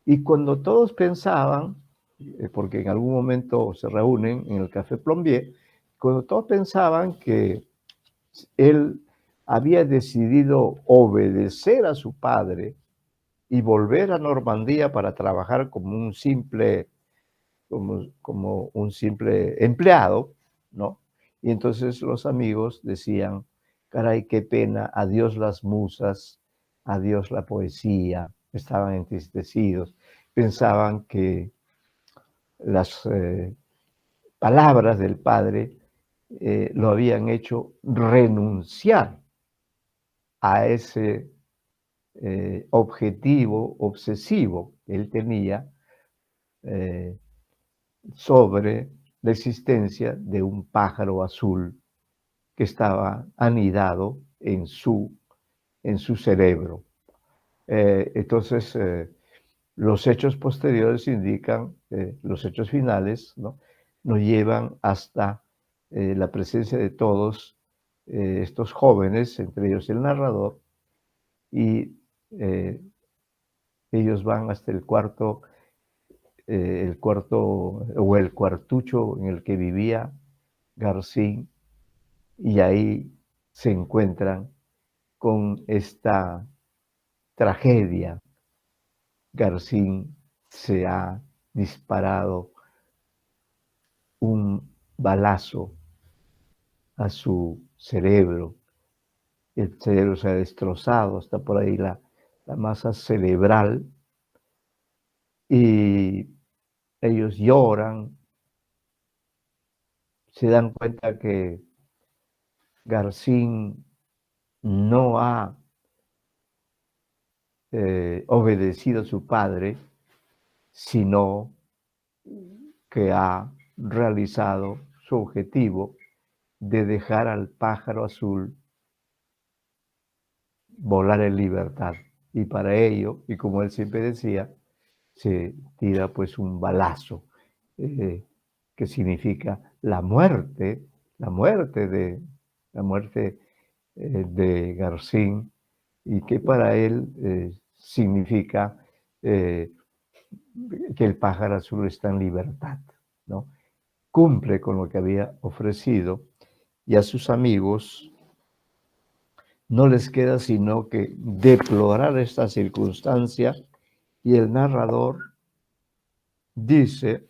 Y cuando todos pensaban, porque en algún momento se reúnen en el Café Plombier, cuando todos pensaban que él había decidido obedecer a su padre y volver a Normandía para trabajar como un simple, como un simple empleado, ¿no? Y entonces los amigos decían, caray, qué pena, adiós las musas, adiós la poesía, estaban entristecidos, pensaban que las palabras del padre lo habían hecho renunciar a ese objetivo obsesivo que él tenía sobre la existencia de un pájaro azul que estaba anidado en su cerebro. Entonces, los hechos posteriores indican, los hechos finales, ¿no? Nos llevan hasta la presencia de todos estos jóvenes, entre ellos el narrador, y ellos van hasta el cuarto o el cuartucho en el que vivía Garcín, y ahí se encuentran con esta tragedia. Garcín se ha disparado un balazo a su cerebro. El cerebro se ha destrozado, está por ahí la masa cerebral, y ellos lloran, se dan cuenta que Garcín no ha obedecido a su padre, sino que ha realizado su objetivo de dejar al pájaro azul volar en libertad. Y para ello, y como él siempre decía, se tira pues un balazo, que significa la muerte de, la muerte de Garcín, y que para él significa que el pájaro azul está en libertad, ¿no? Cumple con lo que había ofrecido, y a sus amigos no les queda sino que deplorar esta circunstancia, y el narrador dice,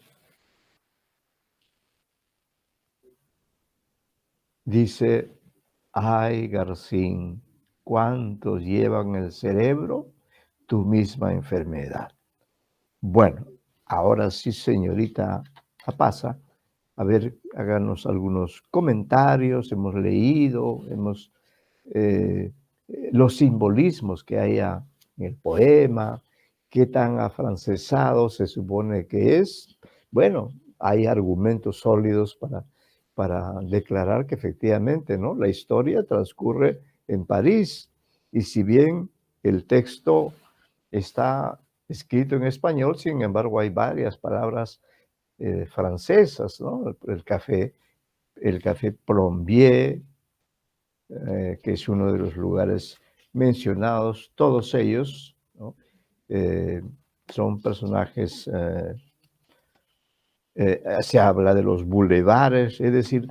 ay, Garcín, ¿cuántos llevan en el cerebro tu misma enfermedad? Bueno, ahora sí, señorita Apasa, a ver, háganos algunos comentarios. Hemos leído, eh, los simbolismos que hay en el poema, qué tan afrancesado se supone que es. Bueno, hay argumentos sólidos para declarar que efectivamente, ¿no?, la historia transcurre en París, y si bien el texto está escrito en español, sin embargo hay varias palabras francesas, ¿no? El café Plombier, que es uno de los lugares mencionados, todos ellos, ¿no?, eh, son personajes, se habla de los bulevares, es decir,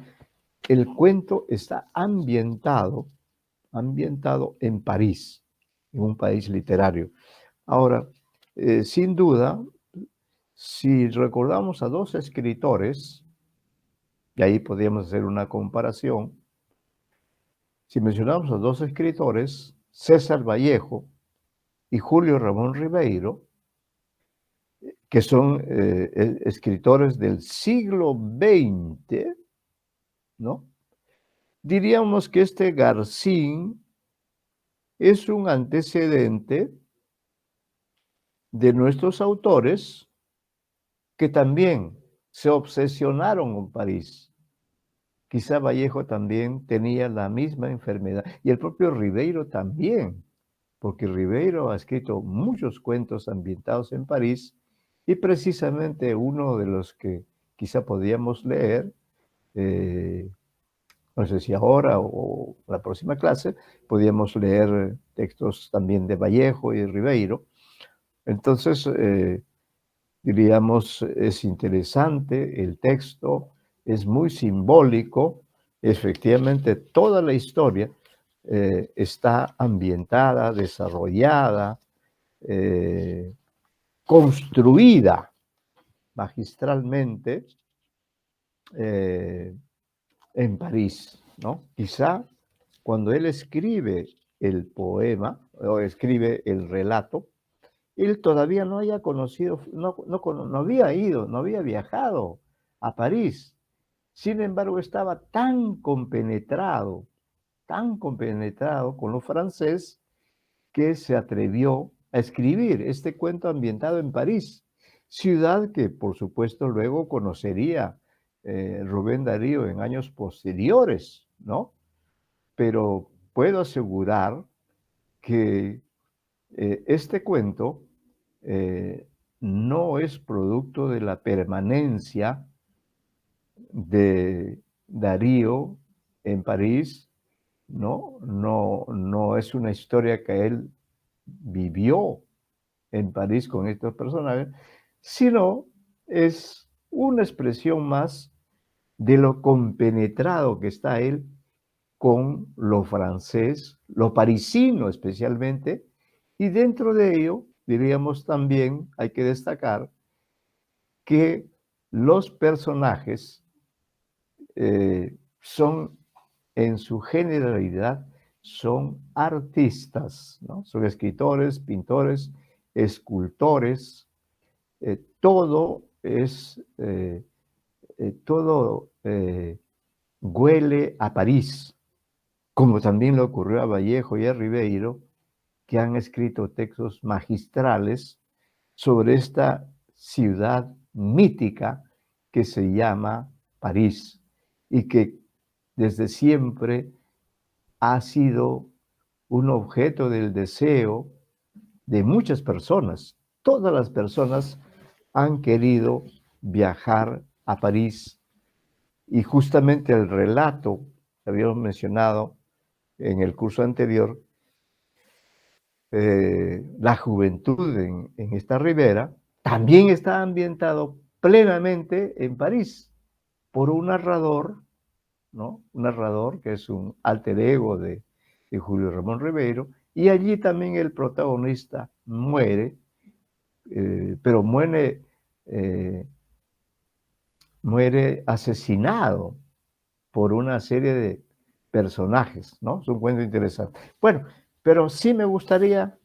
el cuento está ambientado en París, en un país literario. Ahora, sin duda, si recordamos a dos escritores, y ahí podríamos hacer una comparación, si mencionamos a dos escritores, César Vallejo y Julio Ramón Ribeiro, que son escritores del siglo XX, ¿no?, diríamos que este Garcín es un antecedente de nuestros autores que también se obsesionaron con París. Quizá Vallejo también tenía la misma enfermedad, y el propio Ribeiro también, porque Ribeiro ha escrito muchos cuentos ambientados en París, y precisamente uno de los que quizá podíamos leer, no sé si ahora o la próxima clase, podíamos leer textos también de Vallejo y de Ribeiro. Entonces, diríamos, es interesante el texto, es muy simbólico. Efectivamente, toda la historia está ambientada, desarrollada, eh, construida magistralmente eh, en París, ¿no? Quizá cuando él escribe el poema o escribe el relato, él todavía no haya conocido, no había ido, no había viajado a París. Sin embargo, estaba tan compenetrado con lo francés, que se atrevió a escribir este cuento ambientado en París. ciudad que por supuesto luego conocería Rubén Darío en años posteriores, ¿no? Pero puedo asegurar que este cuento no es producto de la permanencia de Darío en París, ¿no? No es una historia que él vivió en París con estos personajes, sino es una expresión más de lo compenetrado que está él con lo francés, lo parisino especialmente, y dentro de ello, diríamos también, hay que destacar que los personajes son, en su generalidad, son artistas, ¿no? Son escritores, pintores, escultores, todo es, todo huele a París, como también le ocurrió a Vallejo y a Ribeiro, que han escrito textos magistrales sobre esta ciudad mítica que se llama París y que desde siempre ha sido un objeto del deseo de muchas personas. Todas las personas han querido viajar a París y justamente el relato que habíamos mencionado en el curso anterior, la juventud en esta ribera, también está ambientado plenamente en París por un narrador, ¿no? Un narrador que es un alter ego de Julio Ramón Ribeiro, y allí también el protagonista muere, pero eh, muere asesinado por una serie de personajes, ¿no? Es un cuento interesante. Bueno, pero sí me gustaría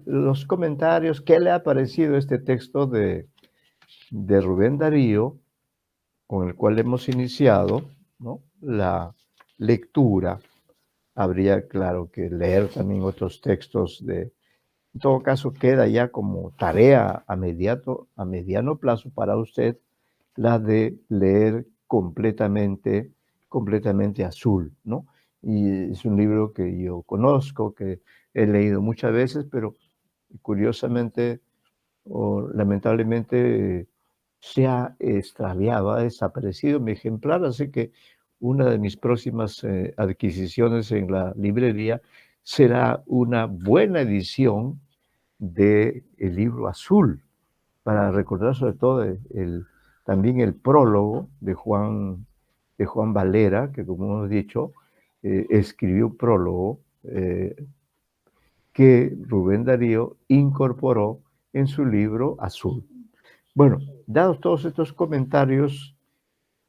los comentarios, qué le ha parecido este texto de Rubén Darío, con el cual hemos iniciado, ¿no? La lectura. Habría, claro, que leer también otros textos en todo caso, queda ya como tarea a mediano plazo para usted la de leer completamente Azul, ¿no? Y es un libro que yo conozco, que he leído muchas veces, pero curiosamente o lamentablemente se ha extraviado, ha desaparecido mi ejemplar, así que una de mis próximas adquisiciones en la librería será una buena edición del libro Azul, para recordar sobre todo también el prólogo de Juan Valera, que como hemos dicho, escribió un prólogo que Rubén Darío incorporó en su libro Azul. Bueno, dados todos estos comentarios,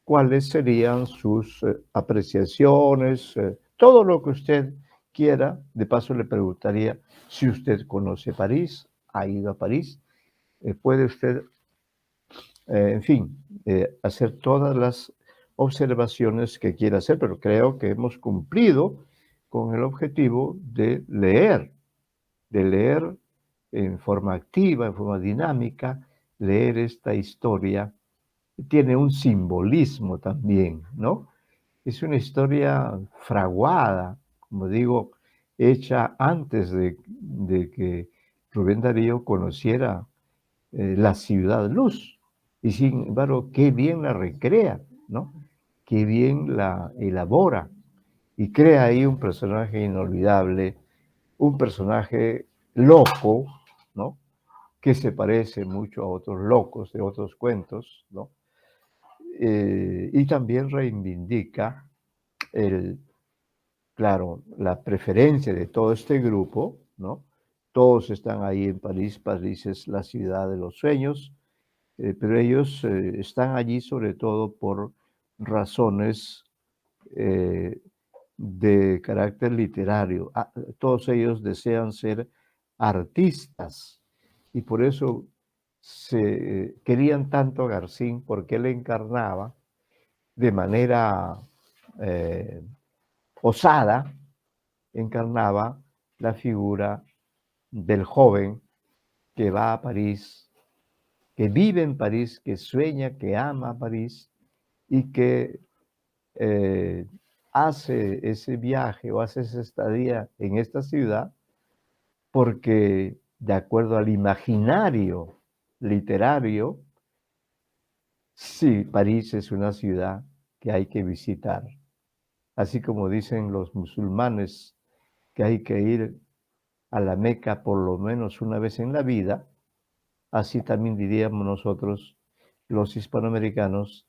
¿cuáles serían sus apreciaciones? Todo lo que usted quiera. De paso le preguntaría si usted conoce París, ha ido a París. Puede usted, en fin, hacer todas las observaciones que quiera hacer, pero creo que hemos cumplido con el objetivo de leer en forma activa, en forma dinámica, leer esta historia. Tiene un simbolismo también, ¿no? Es una historia fraguada, como digo, hecha antes de que Rubén Darío conociera la ciudad luz. Y sin embargo, qué bien la recrea, ¿no? Qué bien la elabora. Y crea ahí un personaje inolvidable, un personaje loco, ¿no? Que se parece mucho a otros locos de otros cuentos, ¿no? Y también reivindica claro, la preferencia de todo este grupo, ¿no? Todos están ahí en París, París es la ciudad de los sueños, pero ellos están allí sobre todo por razones eh, de carácter literario. Todos ellos desean ser artistas y por eso se querían tanto a Garcín porque él encarnaba de manera eh, osada, encarnaba la figura del joven que va a París que vive en París, que sueña, que ama París y que hace ese viaje o hace esa estadía en esta ciudad porque, de acuerdo al imaginario literario, sí, París es una ciudad que hay que visitar. Así como dicen los musulmanes que hay que ir a la Meca por lo menos una vez en la vida, así también diríamos nosotros, los hispanoamericanos,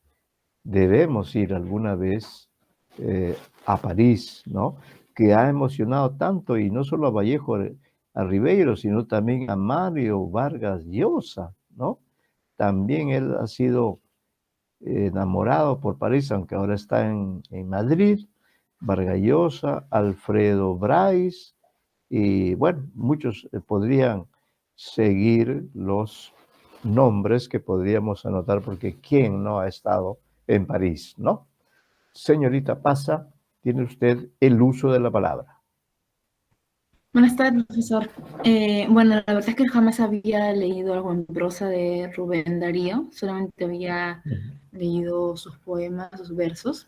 debemos ir alguna vez a París, ¿no? Que ha emocionado tanto, y no solo a Vallejo, a Ribeiro, sino también a Mario Vargas Llosa, ¿no? También él ha sido enamorado por París, aunque ahora está en Madrid. Vargas Llosa, Alfredo Bryce, y bueno, muchos podrían seguir los nombres que podríamos anotar, porque ¿quién no ha estado en París, no? Señorita Pasa, tiene usted el uso de la palabra. Buenas tardes, profesor. Bueno, la verdad es que jamás había leído algo en prosa de Rubén Darío, solamente había leído sus poemas, sus versos.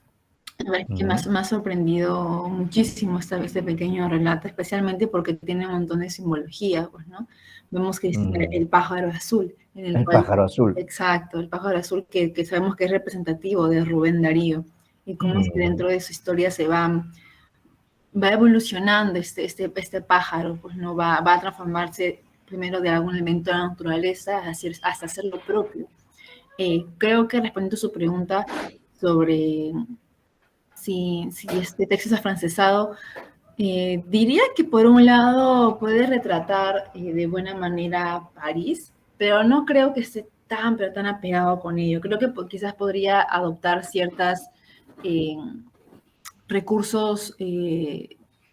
La verdad es que me ha sorprendido muchísimo este pequeño relato, especialmente porque tiene un montón de simbología, pues, ¿no? Vemos que es el pájaro azul, en el El cual, pájaro azul. exacto, el pájaro azul que sabemos que es representativo de Rubén Darío, y cómo es que dentro de su historia se va evolucionando este pájaro, pues no va a transformarse primero de algún elemento de la naturaleza hasta hacer lo propio. Creo que respondiendo a su pregunta sobre si este texto es afrancesado, diría que por un lado puede retratar de buena manera París, pero no creo que esté pero tan apegado con ello. Creo que quizás podría adoptar ciertas recursos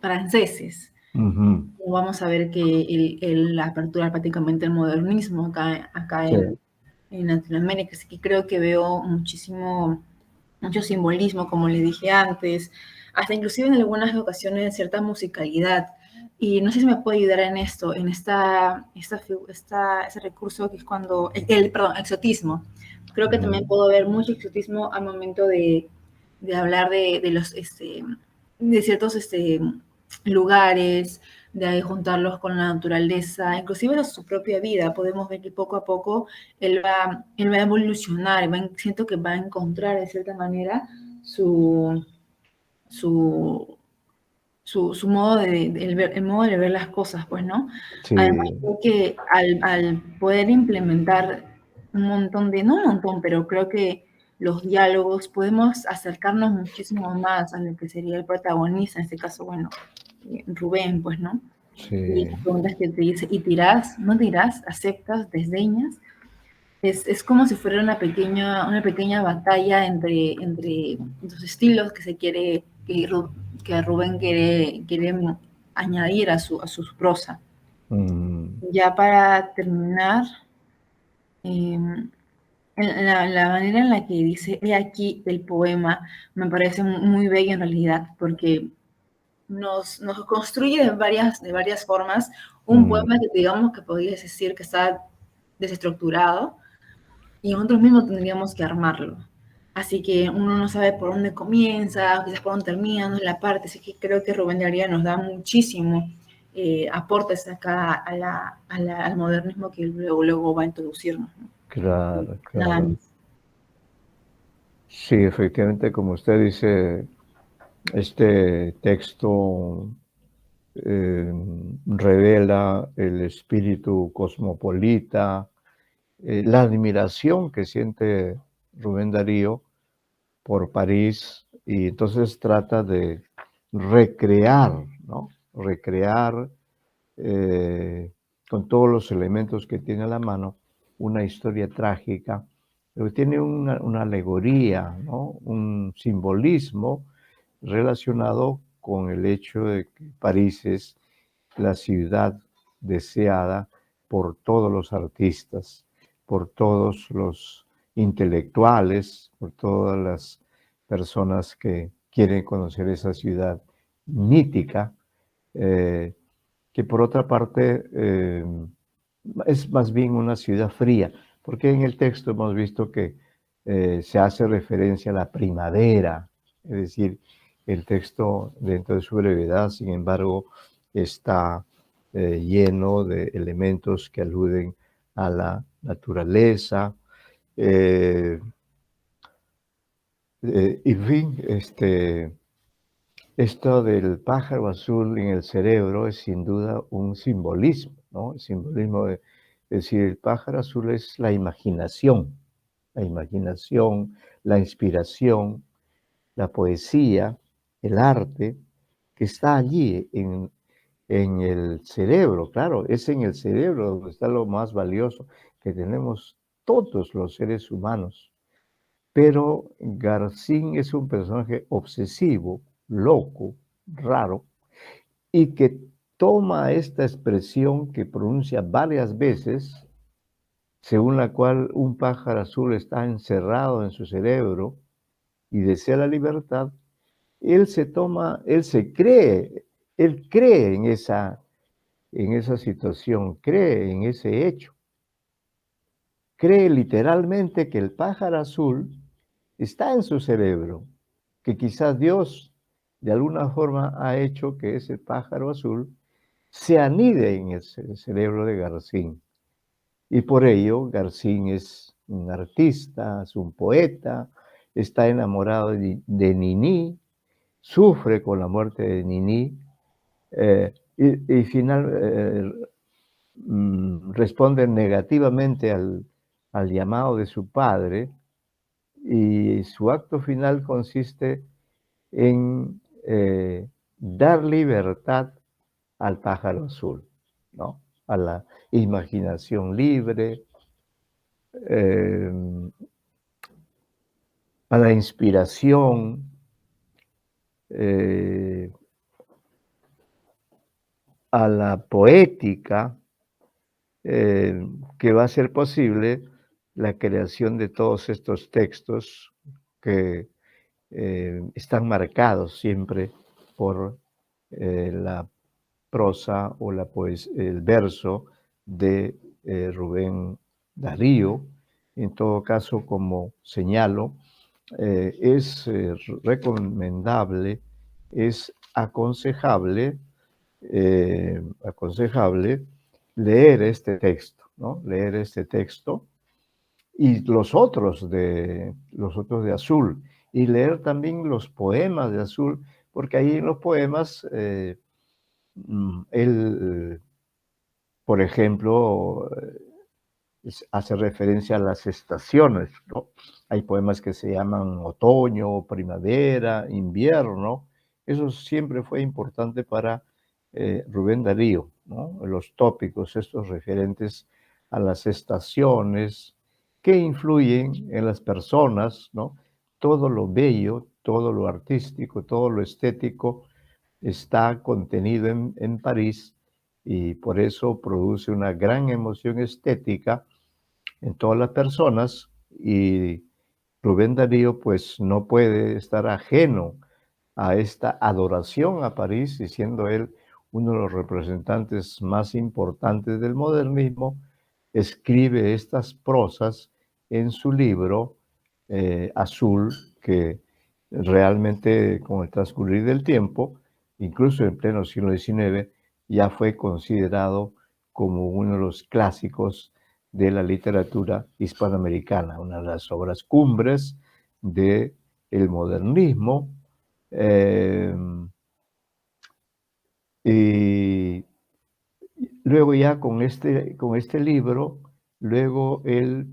franceses. Vamos a ver que la apertura prácticamente el modernismo acá Sí. en Latinoamérica, así que creo que veo mucho simbolismo, como le dije antes, hasta inclusive en algunas ocasiones cierta musicalidad. Y no sé si me puede ayudar en esto, en ese recurso que es cuando, perdón, exotismo. Creo que también puedo ver mucho exotismo al momento de hablar de ciertos lugares, de juntarlos con la naturaleza, inclusive de su propia vida. Podemos ver que poco a poco él va a evolucionar, siento que va a encontrar de cierta manera su modo el modo de ver las cosas, pues, ¿no? Sí. Además, creo que al poder implementar no un montón, pero creo que los diálogos podemos acercarnos muchísimo más a lo que sería el protagonista, en este caso, bueno, Rubén, pues, ¿no? Y Sí. las preguntas que te dice, ¿y tirás? ¿No tirás? ¿Aceptas? ¿Desdeñas? Es como si fuera una pequeña batalla entre los estilos que que Rubén quiere añadir a su prosa. Ya para terminar, la manera en la que dice, he aquí el poema, me parece muy bello en realidad, porque nos construye de varias formas un poema que digamos que podrías decir que está desestructurado, y nosotros mismos tendríamos que armarlo. Así que uno no sabe por dónde comienza, quizás por dónde termina, no es la parte. Así que creo que Rubén Darío nos da muchísimo aportes acá al modernismo que luego va a introducirnos, ¿no? Claro, Nada claro. más. Sí, efectivamente, como usted dice, este texto revela el espíritu cosmopolita, la admiración que siente Rubén Darío por París, y entonces trata de recrear, ¿no? Recrear con todos los elementos que tiene a la mano una historia trágica, pero tiene una alegoría, ¿no? Un simbolismo relacionado con el hecho de que París es la ciudad deseada por todos los artistas, por todos los intelectuales, por todas las personas que quieren conocer esa ciudad mítica, eh, que por otra parte es más bien una ciudad fría, porque en el texto hemos visto que se hace referencia a la primavera, es decir, el texto dentro de su brevedad, sin embargo, está lleno de elementos que aluden a la naturaleza. En fin, esto del pájaro azul en el cerebro es sin duda un simbolismo, ¿no? El simbolismo de, es decir, el pájaro azul es la imaginación, la inspiración, la poesía, el arte, que está allí en el cerebro, claro, es en el cerebro donde está lo más valioso que tenemos todos los seres humanos. Pero Garcín es un personaje obsesivo, loco, raro, y que toma esta expresión que pronuncia varias veces, según la cual un pájaro azul está encerrado en su cerebro y desea la libertad. Él cree en esa situación, cree en ese hecho, cree literalmente que el pájaro azul está en su cerebro, que quizás Dios de alguna forma ha hecho que ese pájaro azul se anide en el cerebro de Garcín. Y por ello Garcín es un artista, es un poeta, está enamorado de Niní, sufre con la muerte de Niní, y responde negativamente al llamado de su padre, y su acto final consiste en dar libertad al pájaro azul, ¿no? A la imaginación libre, eh, a la inspiración, eh, a la poética, que va a ser posible la creación de todos estos textos que están marcados siempre por la prosa o el verso de Rubén Darío. En todo caso, como señalo, es recomendable, es aconsejable leer este texto, ¿no? Leer este texto y los otros de Azul, y leer también los poemas de Azul, porque ahí en los poemas él, por ejemplo, hace referencia a las estaciones, ¿no? Hay poemas que se llaman otoño, primavera, invierno. Eso siempre fue importante para Rubén Darío, ¿no? Los tópicos, estos referentes a las estaciones que influyen en las personas, ¿no? Todo lo bello, todo lo artístico, todo lo estético está contenido en París, y por eso produce una gran emoción estética en todas las personas, y Rubén Darío pues no puede estar ajeno a esta adoración a París, y siendo él uno de los representantes más importantes del modernismo, escribe estas prosas en su libro Azul, que realmente con el transcurrir del tiempo, incluso en pleno siglo XIX, ya fue considerado como uno de los clásicos de la literatura hispanoamericana, una de las obras cumbres del modernismo. Y luego ya con este libro, luego él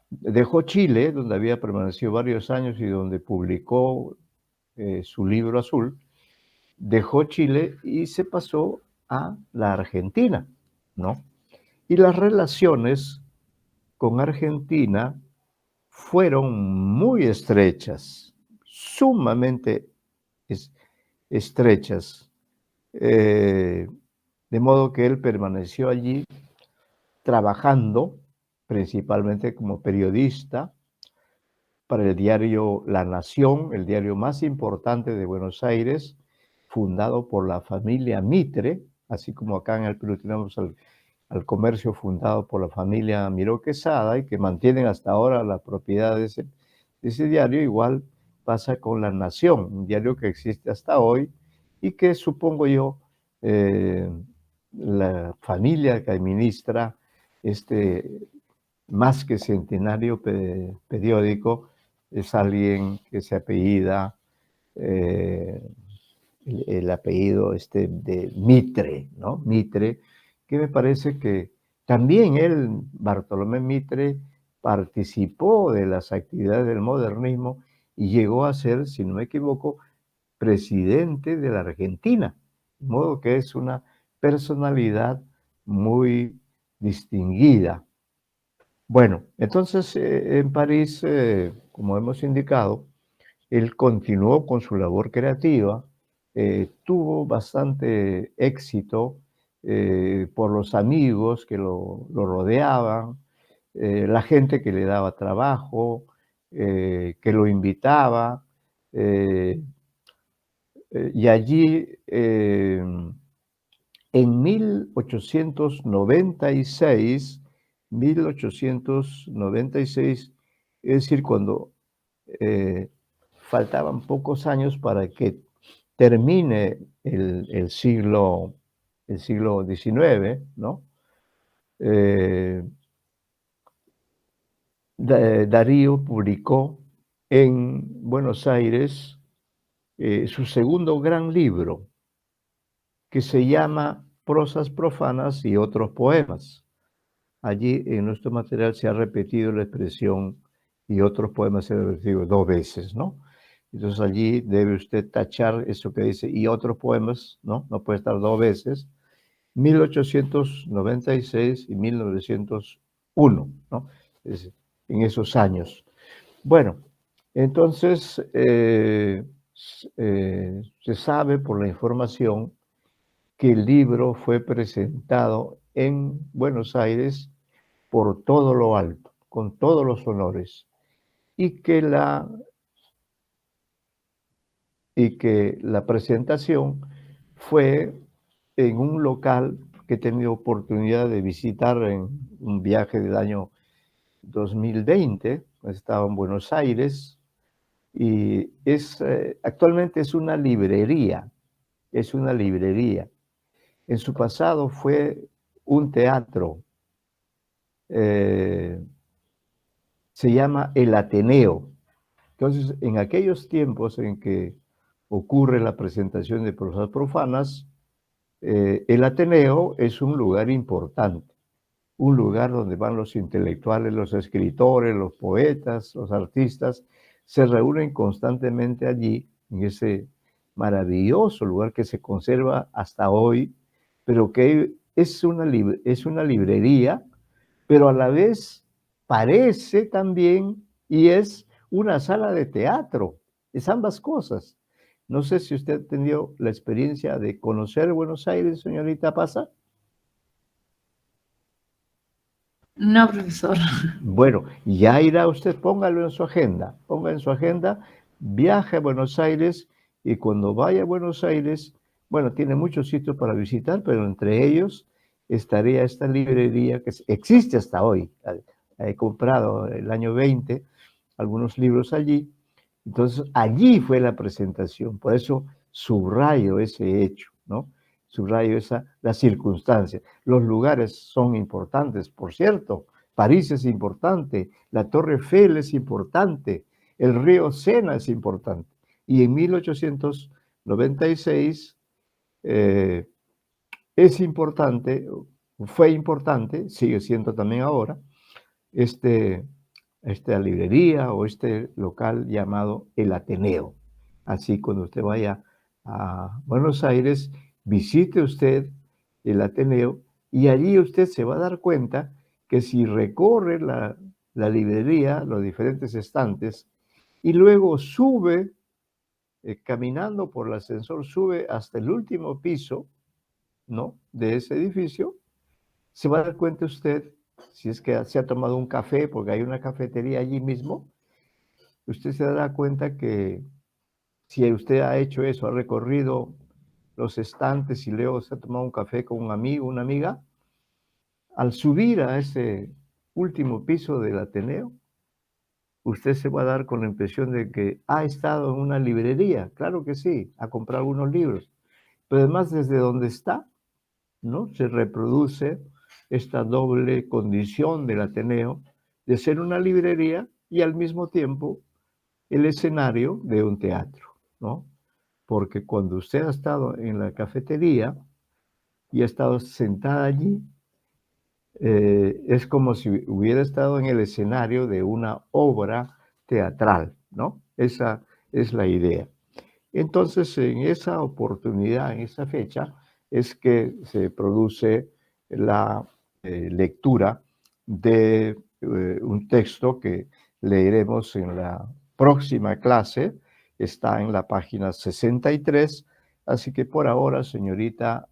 dejó Chile, donde había permanecido varios años y donde publicó su libro Azul, dejó Chile y se pasó a la Argentina, ¿no? Y las relaciones con Argentina fueron muy estrechas, sumamente estrechas, de modo que él permaneció allí trabajando principalmente como periodista para el diario La Nación, el diario más importante de Buenos Aires, fundado por la familia Mitre, así como acá en el Perú tenemos al comercio fundado por la familia Miró Quesada y que mantienen hasta ahora la propiedad de ese diario. Igual pasa con La Nación, un diario que existe hasta hoy y que supongo yo la familia que administra este más que centenario periódico es alguien que se apellida eh, el apellido de Mitre, ¿no? Mitre, que me parece que también él, Bartolomé Mitre, participó de las actividades del modernismo y llegó a ser, si no me equivoco, presidente de la Argentina, de modo que es una personalidad muy distinguida. Bueno, entonces en París, como hemos indicado, él continuó con su labor creativa, tuvo bastante éxito por los amigos que lo rodeaban, la gente que le daba trabajo, que lo invitaba, eh, y allí en 1896, es decir, cuando eh, faltaban pocos años para que termine el siglo XIX, ¿no? Darío publicó en Buenos Aires su segundo gran libro, que se llama Prosas profanas y otros poemas. Allí en nuestro material se ha repetido la expresión y otros poemas se ha repetido 2 veces, ¿no? Entonces allí debe usted tachar eso que dice y otros poemas, ¿no? No puede estar 2 veces. 1896 y 1901, ¿no? En esos años. Bueno, entonces se sabe por la información que el libro fue presentado en Buenos Aires por todo lo alto, con todos los honores, y que la presentación fue en un local que he tenido oportunidad de visitar en un viaje del año 2020, estaba en Buenos Aires, y actualmente es una librería, es una librería. En su pasado fue un teatro, eh, se llama El Ateneo. Entonces, en aquellos tiempos en que ocurre la presentación de prosas profanas, el Ateneo es un lugar importante, un lugar donde van los intelectuales, los escritores, los poetas, los artistas, se reúnen constantemente allí, en ese maravilloso lugar que se conserva hasta hoy, pero que es una librería, pero a la vez parece también y es una sala de teatro. Es ambas cosas. No sé si usted ha tenido la experiencia de conocer Buenos Aires, señorita Pasa. No, profesor. Bueno, ya irá usted, póngalo en su agenda, ponga en su agenda, viaje a Buenos Aires y cuando vaya a Buenos Aires, bueno, tiene muchos sitios para visitar, pero entre ellos estaría esta librería que existe hasta hoy. He comprado el año 20 algunos libros allí, entonces allí fue la presentación, por eso subrayo ese hecho, ¿no? Subrayo la circunstancia. Los lugares son importantes, por cierto. París es importante, la Torre Eiffel es importante, el río Sena es importante. Y en 1896 eh, es importante, fue importante, sigue siendo también ahora, este, esta librería o este local llamado El Ateneo. Así cuando usted vaya a Buenos Aires, visite usted el Ateneo y allí usted se va a dar cuenta que si recorre la librería, los diferentes estantes, y luego sube, caminando por el ascensor, sube hasta el último piso, ¿no?, de ese edificio, se va a dar cuenta usted, si es que se ha tomado un café, porque hay una cafetería allí mismo, usted se dará cuenta que si usted ha hecho eso, ha recorrido los estantes y luego se ha tomado un café con un amigo, una amiga, al subir a ese último piso del Ateneo, usted se va a dar con la impresión de que ha estado en una librería. Claro que sí, a comprar algunos libros. Pero además desde donde está, ¿no? Se reproduce esta doble condición del Ateneo de ser una librería y al mismo tiempo el escenario de un teatro, ¿no? Porque cuando usted ha estado en la cafetería y ha estado sentada allí, es como si hubiera estado en el escenario de una obra teatral, ¿no? Esa es la idea. Entonces, en esa oportunidad, en esa fecha, es que se produce la lectura de un texto que leeremos en la próxima clase. Está en la página 63. Así que por ahora, señorita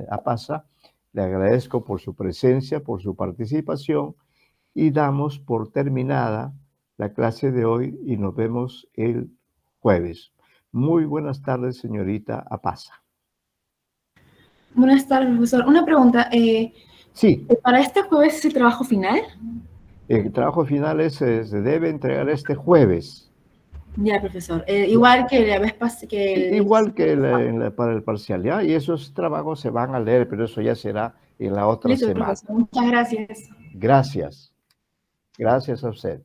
Apasa, le agradezco por su presencia, por su participación y damos por terminada la clase de hoy y nos vemos el jueves. Muy buenas tardes, señorita Apasa. Buenas tardes, profesor. Una pregunta. Sí, ¿Para este jueves es el trabajo final? el trabajo final se debe entregar este jueves. Ya, profesor. Igual que la vez pasada, Igual que para el parcial, ¿ya? Y esos trabajos se van a leer, pero eso ya será en la otra Listo, semana. profesor. Muchas gracias. Gracias. Gracias a usted.